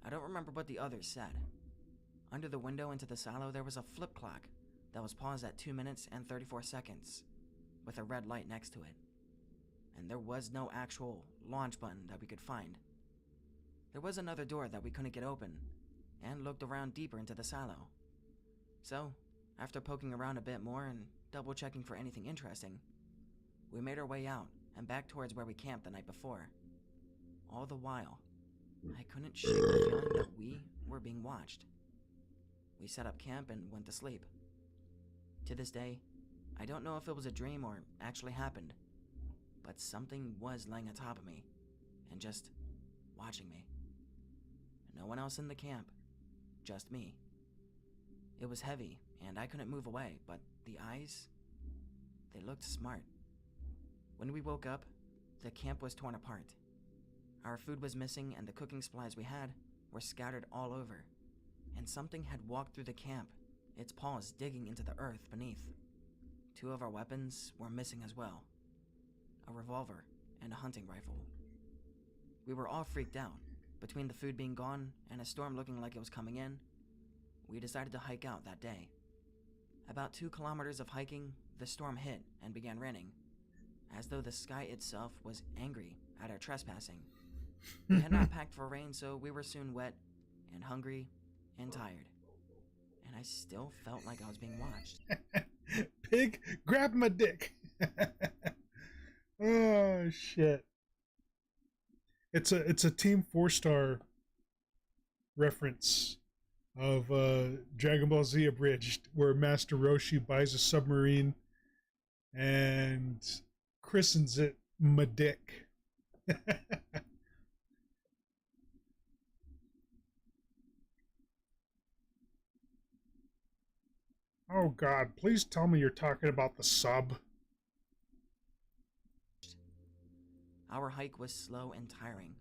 I don't remember what the others said. Under the window into the silo, there was a flip clock that was paused at 2 minutes and 34 seconds, with a red light next to it. And there was no actual launch button that we could find. There was another door that we couldn't get open, and looked around deeper into the silo. So, after poking around a bit more and double-checking for anything interesting, we made our way out and back towards where we camped the night before. All the while, I couldn't shake the feeling that we were being watched. We set up camp and went to sleep. To this day, I don't know if it was a dream or actually happened, but something was laying atop of me and just watching me. No one else in the camp, just me. It was heavy and I couldn't move away, but the eyes, they looked smart. When we woke up, the camp was torn apart. Our food was missing and the cooking supplies we had were scattered all over, and something had walked through the camp, its paws digging into the earth beneath. 2 of our weapons were missing as well, a revolver and a hunting rifle. We were all freaked out. Between the food being gone and a storm looking like it was coming in, we decided to hike out that day. About 2 kilometers of hiking, the storm hit and began raining, as though the sky itself was angry at our trespassing. We had not packed for rain, so we were soon wet and hungry and tired. And I still felt like I was being watched. Pig, grab my dick. Oh shit. It's a Team 4-Star reference of Dragon Ball Z Abridged, where Master Roshi buys a submarine and christens it Madik. Oh God, please tell me you're talking about the sub. Our hike was slow and tiring.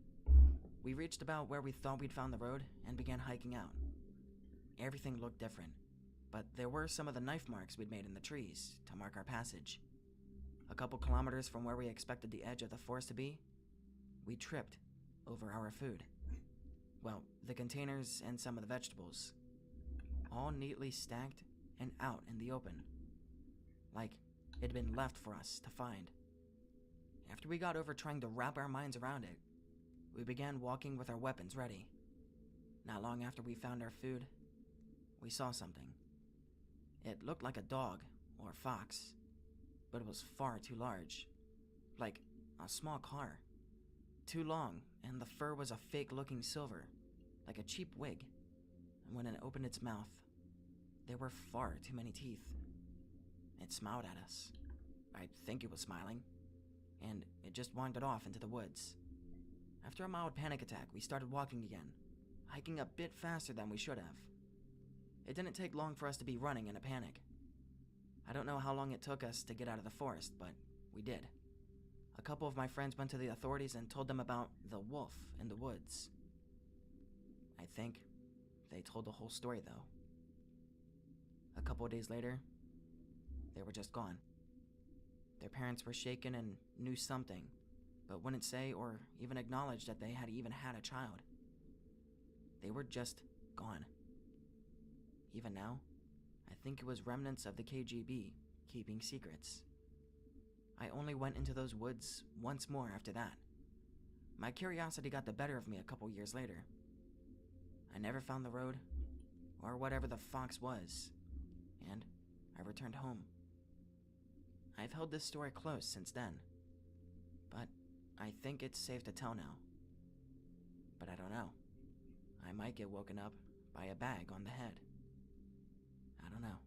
We reached about where we thought we'd found the road and began hiking out. Everything looked different, but there were some of the knife marks we'd made in the trees to mark our passage. A couple kilometers from where we expected the edge of the forest to be, we tripped over our food. Well, the containers and some of the vegetables, all neatly stacked and out in the open, like it had been left for us to find. After we got over trying to wrap our minds around it, we began walking with our weapons ready. Not long after we found our food, we saw something. It looked like a dog or fox, but it was far too large, like a small car. Too long, and the fur was a fake-looking silver, like a cheap wig. And when it opened its mouth, there were far too many teeth. It smiled at us. I think it was smiling. And it just wandered off into the woods. After a mild panic attack, we started walking again, hiking a bit faster than we should have. It didn't take long for us to be running in a panic. I don't know how long it took us to get out of the forest, but we did. A couple of my friends went to the authorities and told them about the wolf in the woods. I think they told the whole story, though. A couple of days later, they were just gone. Their parents were shaken and knew something, but wouldn't say or even acknowledge that they had even had a child. They were just gone. Even now, I think it was remnants of the KGB keeping secrets. I only went into those woods once more after that. My curiosity got the better of me a couple years later. I never found the road, or whatever the fox was, and I returned home. I've held this story close since then, but I think it's safe to tell now. But I don't know. I might get woken up by a bag on the head. I don't know.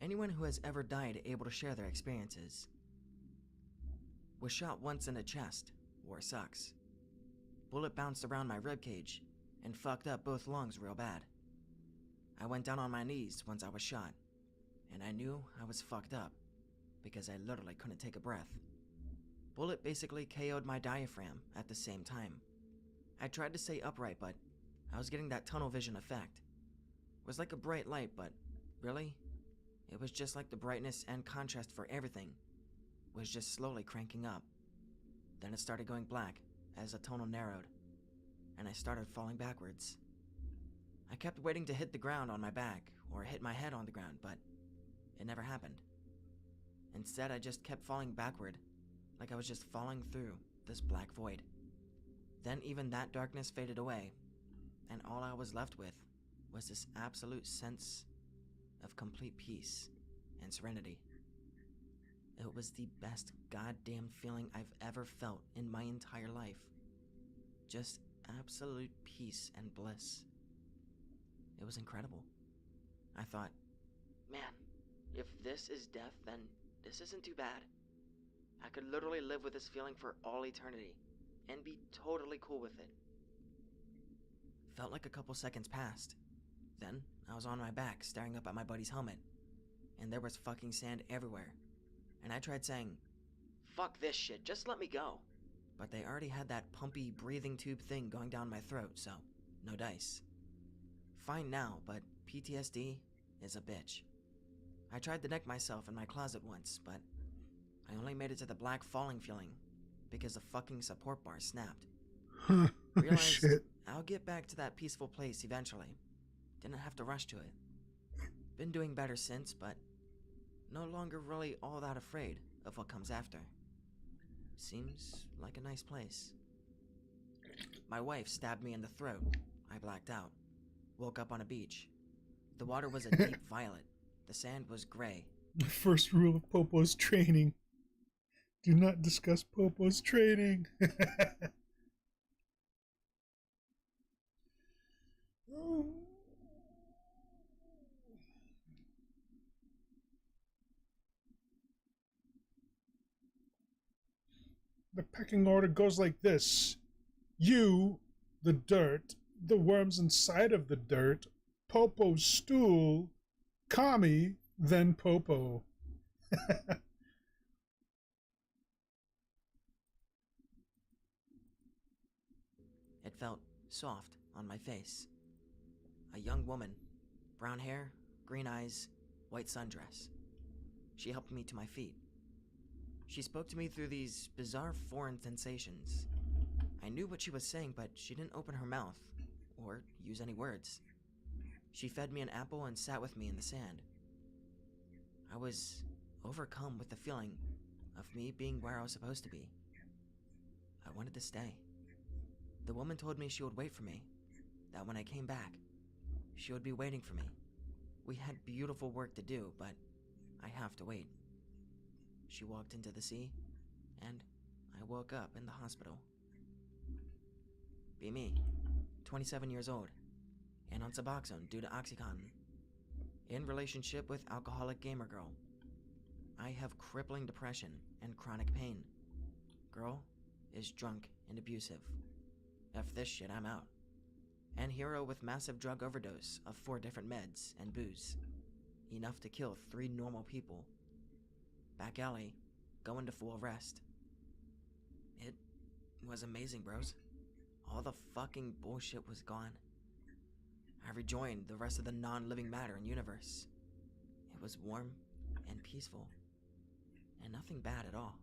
anyone who has ever died able to share their experiences. Was shot once in the chest, wore socks. Bullet bounced around my ribcage and fucked up both lungs real bad. I went down on my knees once I was shot, and I knew I was fucked up because I literally couldn't take a breath. Bullet basically KO'd my diaphragm at the same time. I tried to stay upright, but I was getting that tunnel vision effect. It was like a bright light, but really, it was just like the brightness and contrast for everything was just slowly cranking up. Then it started going black as the tunnel narrowed, and I started falling backwards. I kept waiting to hit the ground on my back or hit my head on the ground, but it never happened. Instead, I just kept falling backward, like I was just falling through this black void. Then even that darkness faded away, and all I was left with was this absolute sense of complete peace and serenity. It was the best goddamn feeling I've ever felt in my entire life. Just absolute peace and bliss. It was incredible. I thought, man, if this is death, then this isn't too bad. I could literally live with this feeling for all eternity and be totally cool with it. Felt like a couple seconds passed. Then I was on my back staring up at my buddy's helmet, and there was fucking sand everywhere. And I tried saying, fuck this shit, just let me go. But they already had that pumpy breathing tube thing going down my throat, so no dice. Fine now, but PTSD is a bitch. I tried to neck myself in my closet once, but I only made it to the black falling feeling because the fucking support bar snapped. Realized Shit. I'll get back to that peaceful place eventually. Didn't have to rush to it. Been doing better since, but no longer really all that afraid of what comes after. Seems like a nice place. My wife stabbed me in the throat. I blacked out. Woke up on a beach. The water was a deep violet. The sand was gray. The first rule of Popo's training. Do not discuss Popo's training. The pecking order goes like this. You, the dirt, the worms inside of the dirt, Popo's stool, Kami, then Popo. It felt soft on my face. A young woman, brown hair, green eyes, white sundress. She helped me to my feet. She spoke to me through these bizarre foreign sensations. I knew what she was saying, but she didn't open her mouth or use any words. She fed me an apple and sat with me in the sand. I was overcome with the feeling of me being where I was supposed to be. I wanted to stay. The woman told me she would wait for me, that when I came back, she would be waiting for me. We had beautiful work to do, but I have to wait. She walked into the sea, and I woke up in the hospital. Be me, 27 years old, and on Suboxone due to Oxycontin. In relationship with alcoholic gamer girl. I have crippling depression and chronic pain. Girl is drunk and abusive. F this shit, I'm out. And hero with massive drug overdose of 4 different meds and booze. Enough to kill 3 normal people. Back alley, going to full rest. It was amazing, bros. All the fucking bullshit was gone. I rejoined the rest of the non-living matter and universe. It was warm and peaceful, and nothing bad at all.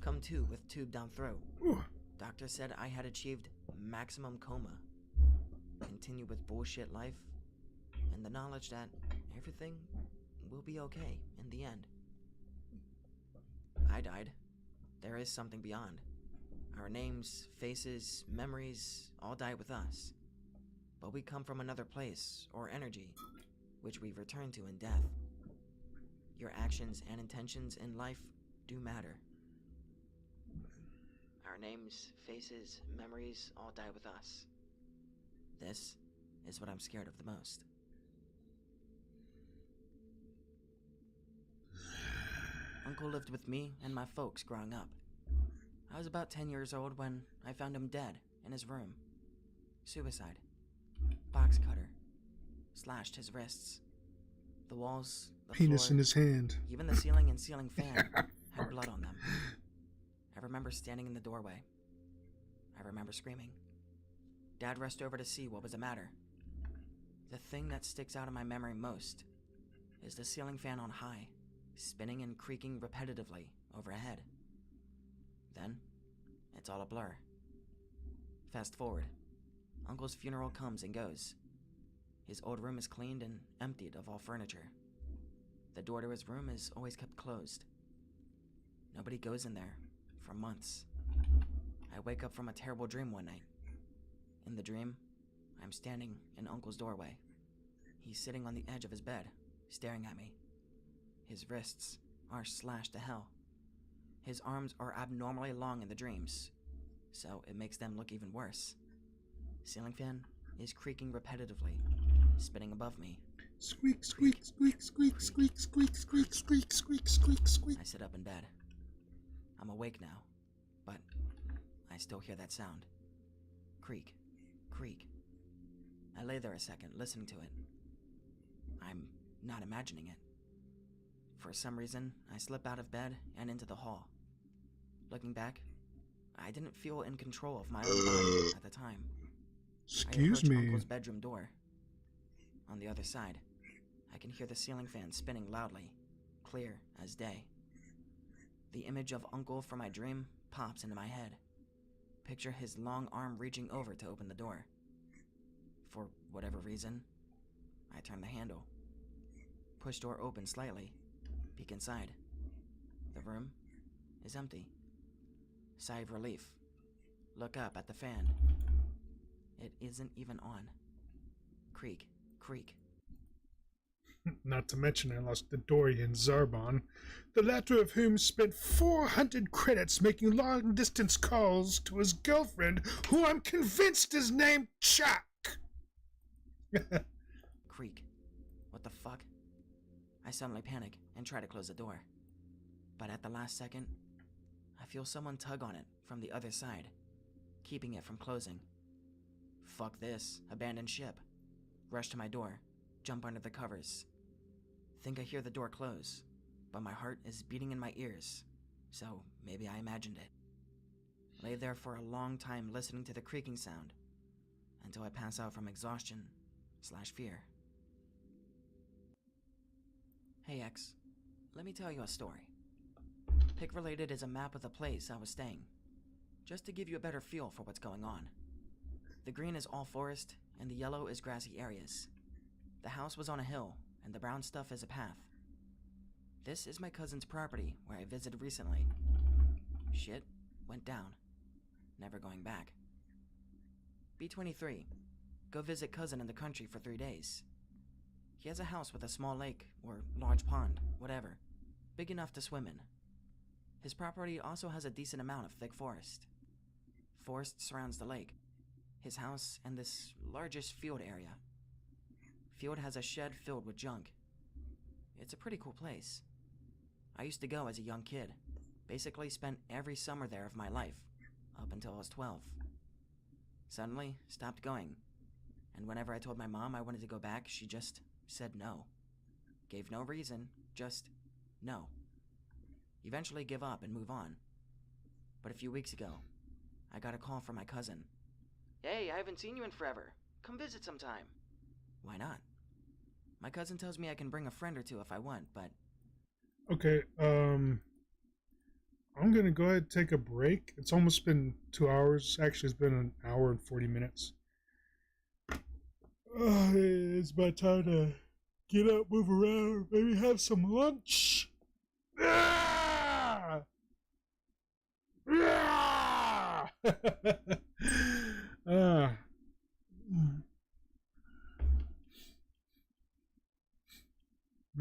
Come to with tube down throat. Doctor said I had achieved maximum coma. Continue with bullshit life, and the knowledge that everything will be okay in the end. I died. There is something beyond. Our names, faces, memories all die with us. But we come from another place or energy, which we return to in death. Your actions and intentions in life do matter. Our names, faces, memories all die with us. This is what I'm scared of the most. Uncle lived with me and my folks growing up. I was about 10 years old when I found him dead in his room. Suicide. Box cutter. Slashed his wrists. The walls, the Penis floor, in his hand. even the ceiling and ceiling fan had blood on them. I remember standing in the doorway. I remember screaming. Dad rushed over to see what was the matter. The thing that sticks out in my memory most is the ceiling fan on high, spinning and creaking repetitively overhead. Then, it's all a blur. Fast forward. Uncle's funeral comes and goes. His old room is cleaned and emptied of all furniture. The door to his room is always kept closed. Nobody goes in there for months. I wake up from a terrible dream one night. In the dream, I'm standing in Uncle's doorway. He's sitting on the edge of his bed, staring at me. His wrists are slashed to hell. His arms are abnormally long in the dreams, so it makes them look even worse. Ceiling fan is creaking repetitively, spinning above me. Squeak, squeak, squeak, squeak, squeak, squeak, squeak, squeak, squeak, squeak, squeak. I sit up in bed. I'm awake now, but I still hear that sound. Creak, creak. I lay there a second, listening to it. I'm not imagining it. For some reason, I slip out of bed and into the hall. Looking back, I didn't feel in control of my own body at the time. Excuse I approach me. Uncle's bedroom door. On the other side, I can hear the ceiling fan spinning loudly, clear as day. The image of Uncle from my dream pops into my head. Picture his long arm reaching over to open the door. For whatever reason, I turn the handle. Push door open slightly. Peek inside. The room is empty. Sigh of relief. Look up at the fan. It isn't even on. Creak, creak. Not to mention I lost the Dorian Zarbon, the latter of whom spent 400 credits making long-distance calls to his girlfriend, who I'm convinced is named Chuck. Creak. What the fuck? I suddenly panic and try to close the door. But at the last second, I feel someone tug on it from the other side, keeping it from closing. Fuck this. Abandoned ship. Rush to my door. Jump under the covers. Think I hear the door close, but my heart is beating in my ears, so maybe I imagined it. Lay there for a long time listening to the creaking sound, until I pass out from exhaustion/fear. Hey X, let me tell you a story. Pick related is a map of the place I was staying, just to give you a better feel for what's going on. The green is all forest, and the yellow is grassy areas. The house was on a hill, and the brown stuff is a path. This is my cousin's property, where I visited recently. Shit went down. Never going back. B23. Go visit cousin in the country for 3 days. He has a house with a small lake, or large pond, whatever, big enough to swim in. His property also has a decent amount of thick forest. Forest surrounds the lake, his house, and this largest field area. Field has a shed filled with junk. It's a pretty cool place. I used to go as a young kid, basically spent every summer there of my life, up until I was 12. Suddenly, stopped going, and whenever I told my mom I wanted to go back, she just said no. Gave no reason, just no. Eventually give up and move on. But a few weeks ago, I got a call from my cousin. Hey, I haven't seen you in forever. Come visit sometime. Why not? My cousin tells me I can bring a friend or two if I want, but... Okay, I'm gonna go ahead and take a break. It's almost been 2 hours. Actually, it's been an hour and 40 minutes. It's about time to get up, move around, maybe have some lunch. Ah! Ah!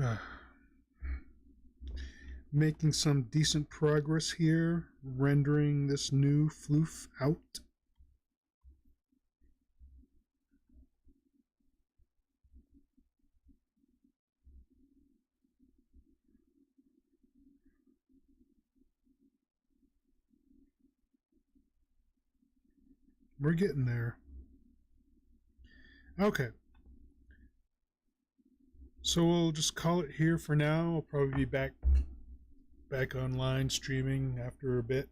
Ah. Making some decent progress here, rendering this new floof out. We're getting there. Okay. So we'll just call it here for now. I'll probably be back online streaming after a bit.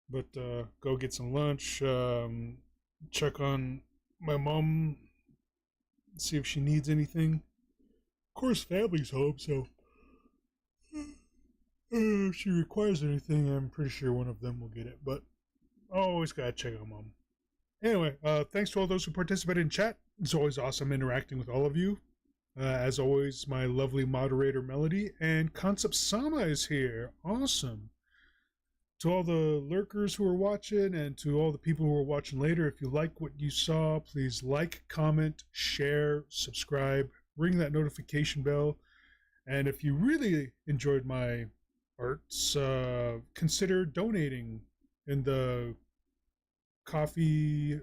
But go get some lunch. Check on my mom. See if she needs anything. Of course, family's home, so if she requires anything, I'm pretty sure one of them will get it. But I always gotta check on mom. Anyway, thanks to all those who participated in chat. It's always awesome interacting with all of you. As always, my lovely moderator Melody and Concept Sama is here. Awesome. To all the lurkers who are watching and to all the people who are watching later, if you like what you saw, please like, comment, share, subscribe, ring that notification bell. And if you really enjoyed my arts, consider donating in the coffee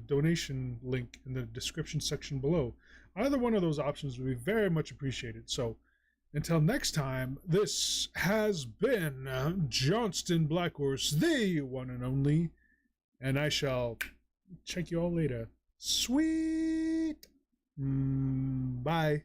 donation link in the description section below. Either one of those options would be very much appreciated. So until next time, this has been Johnston Blackhorse, the one and only, and I shall check you all later. Sweet. Bye.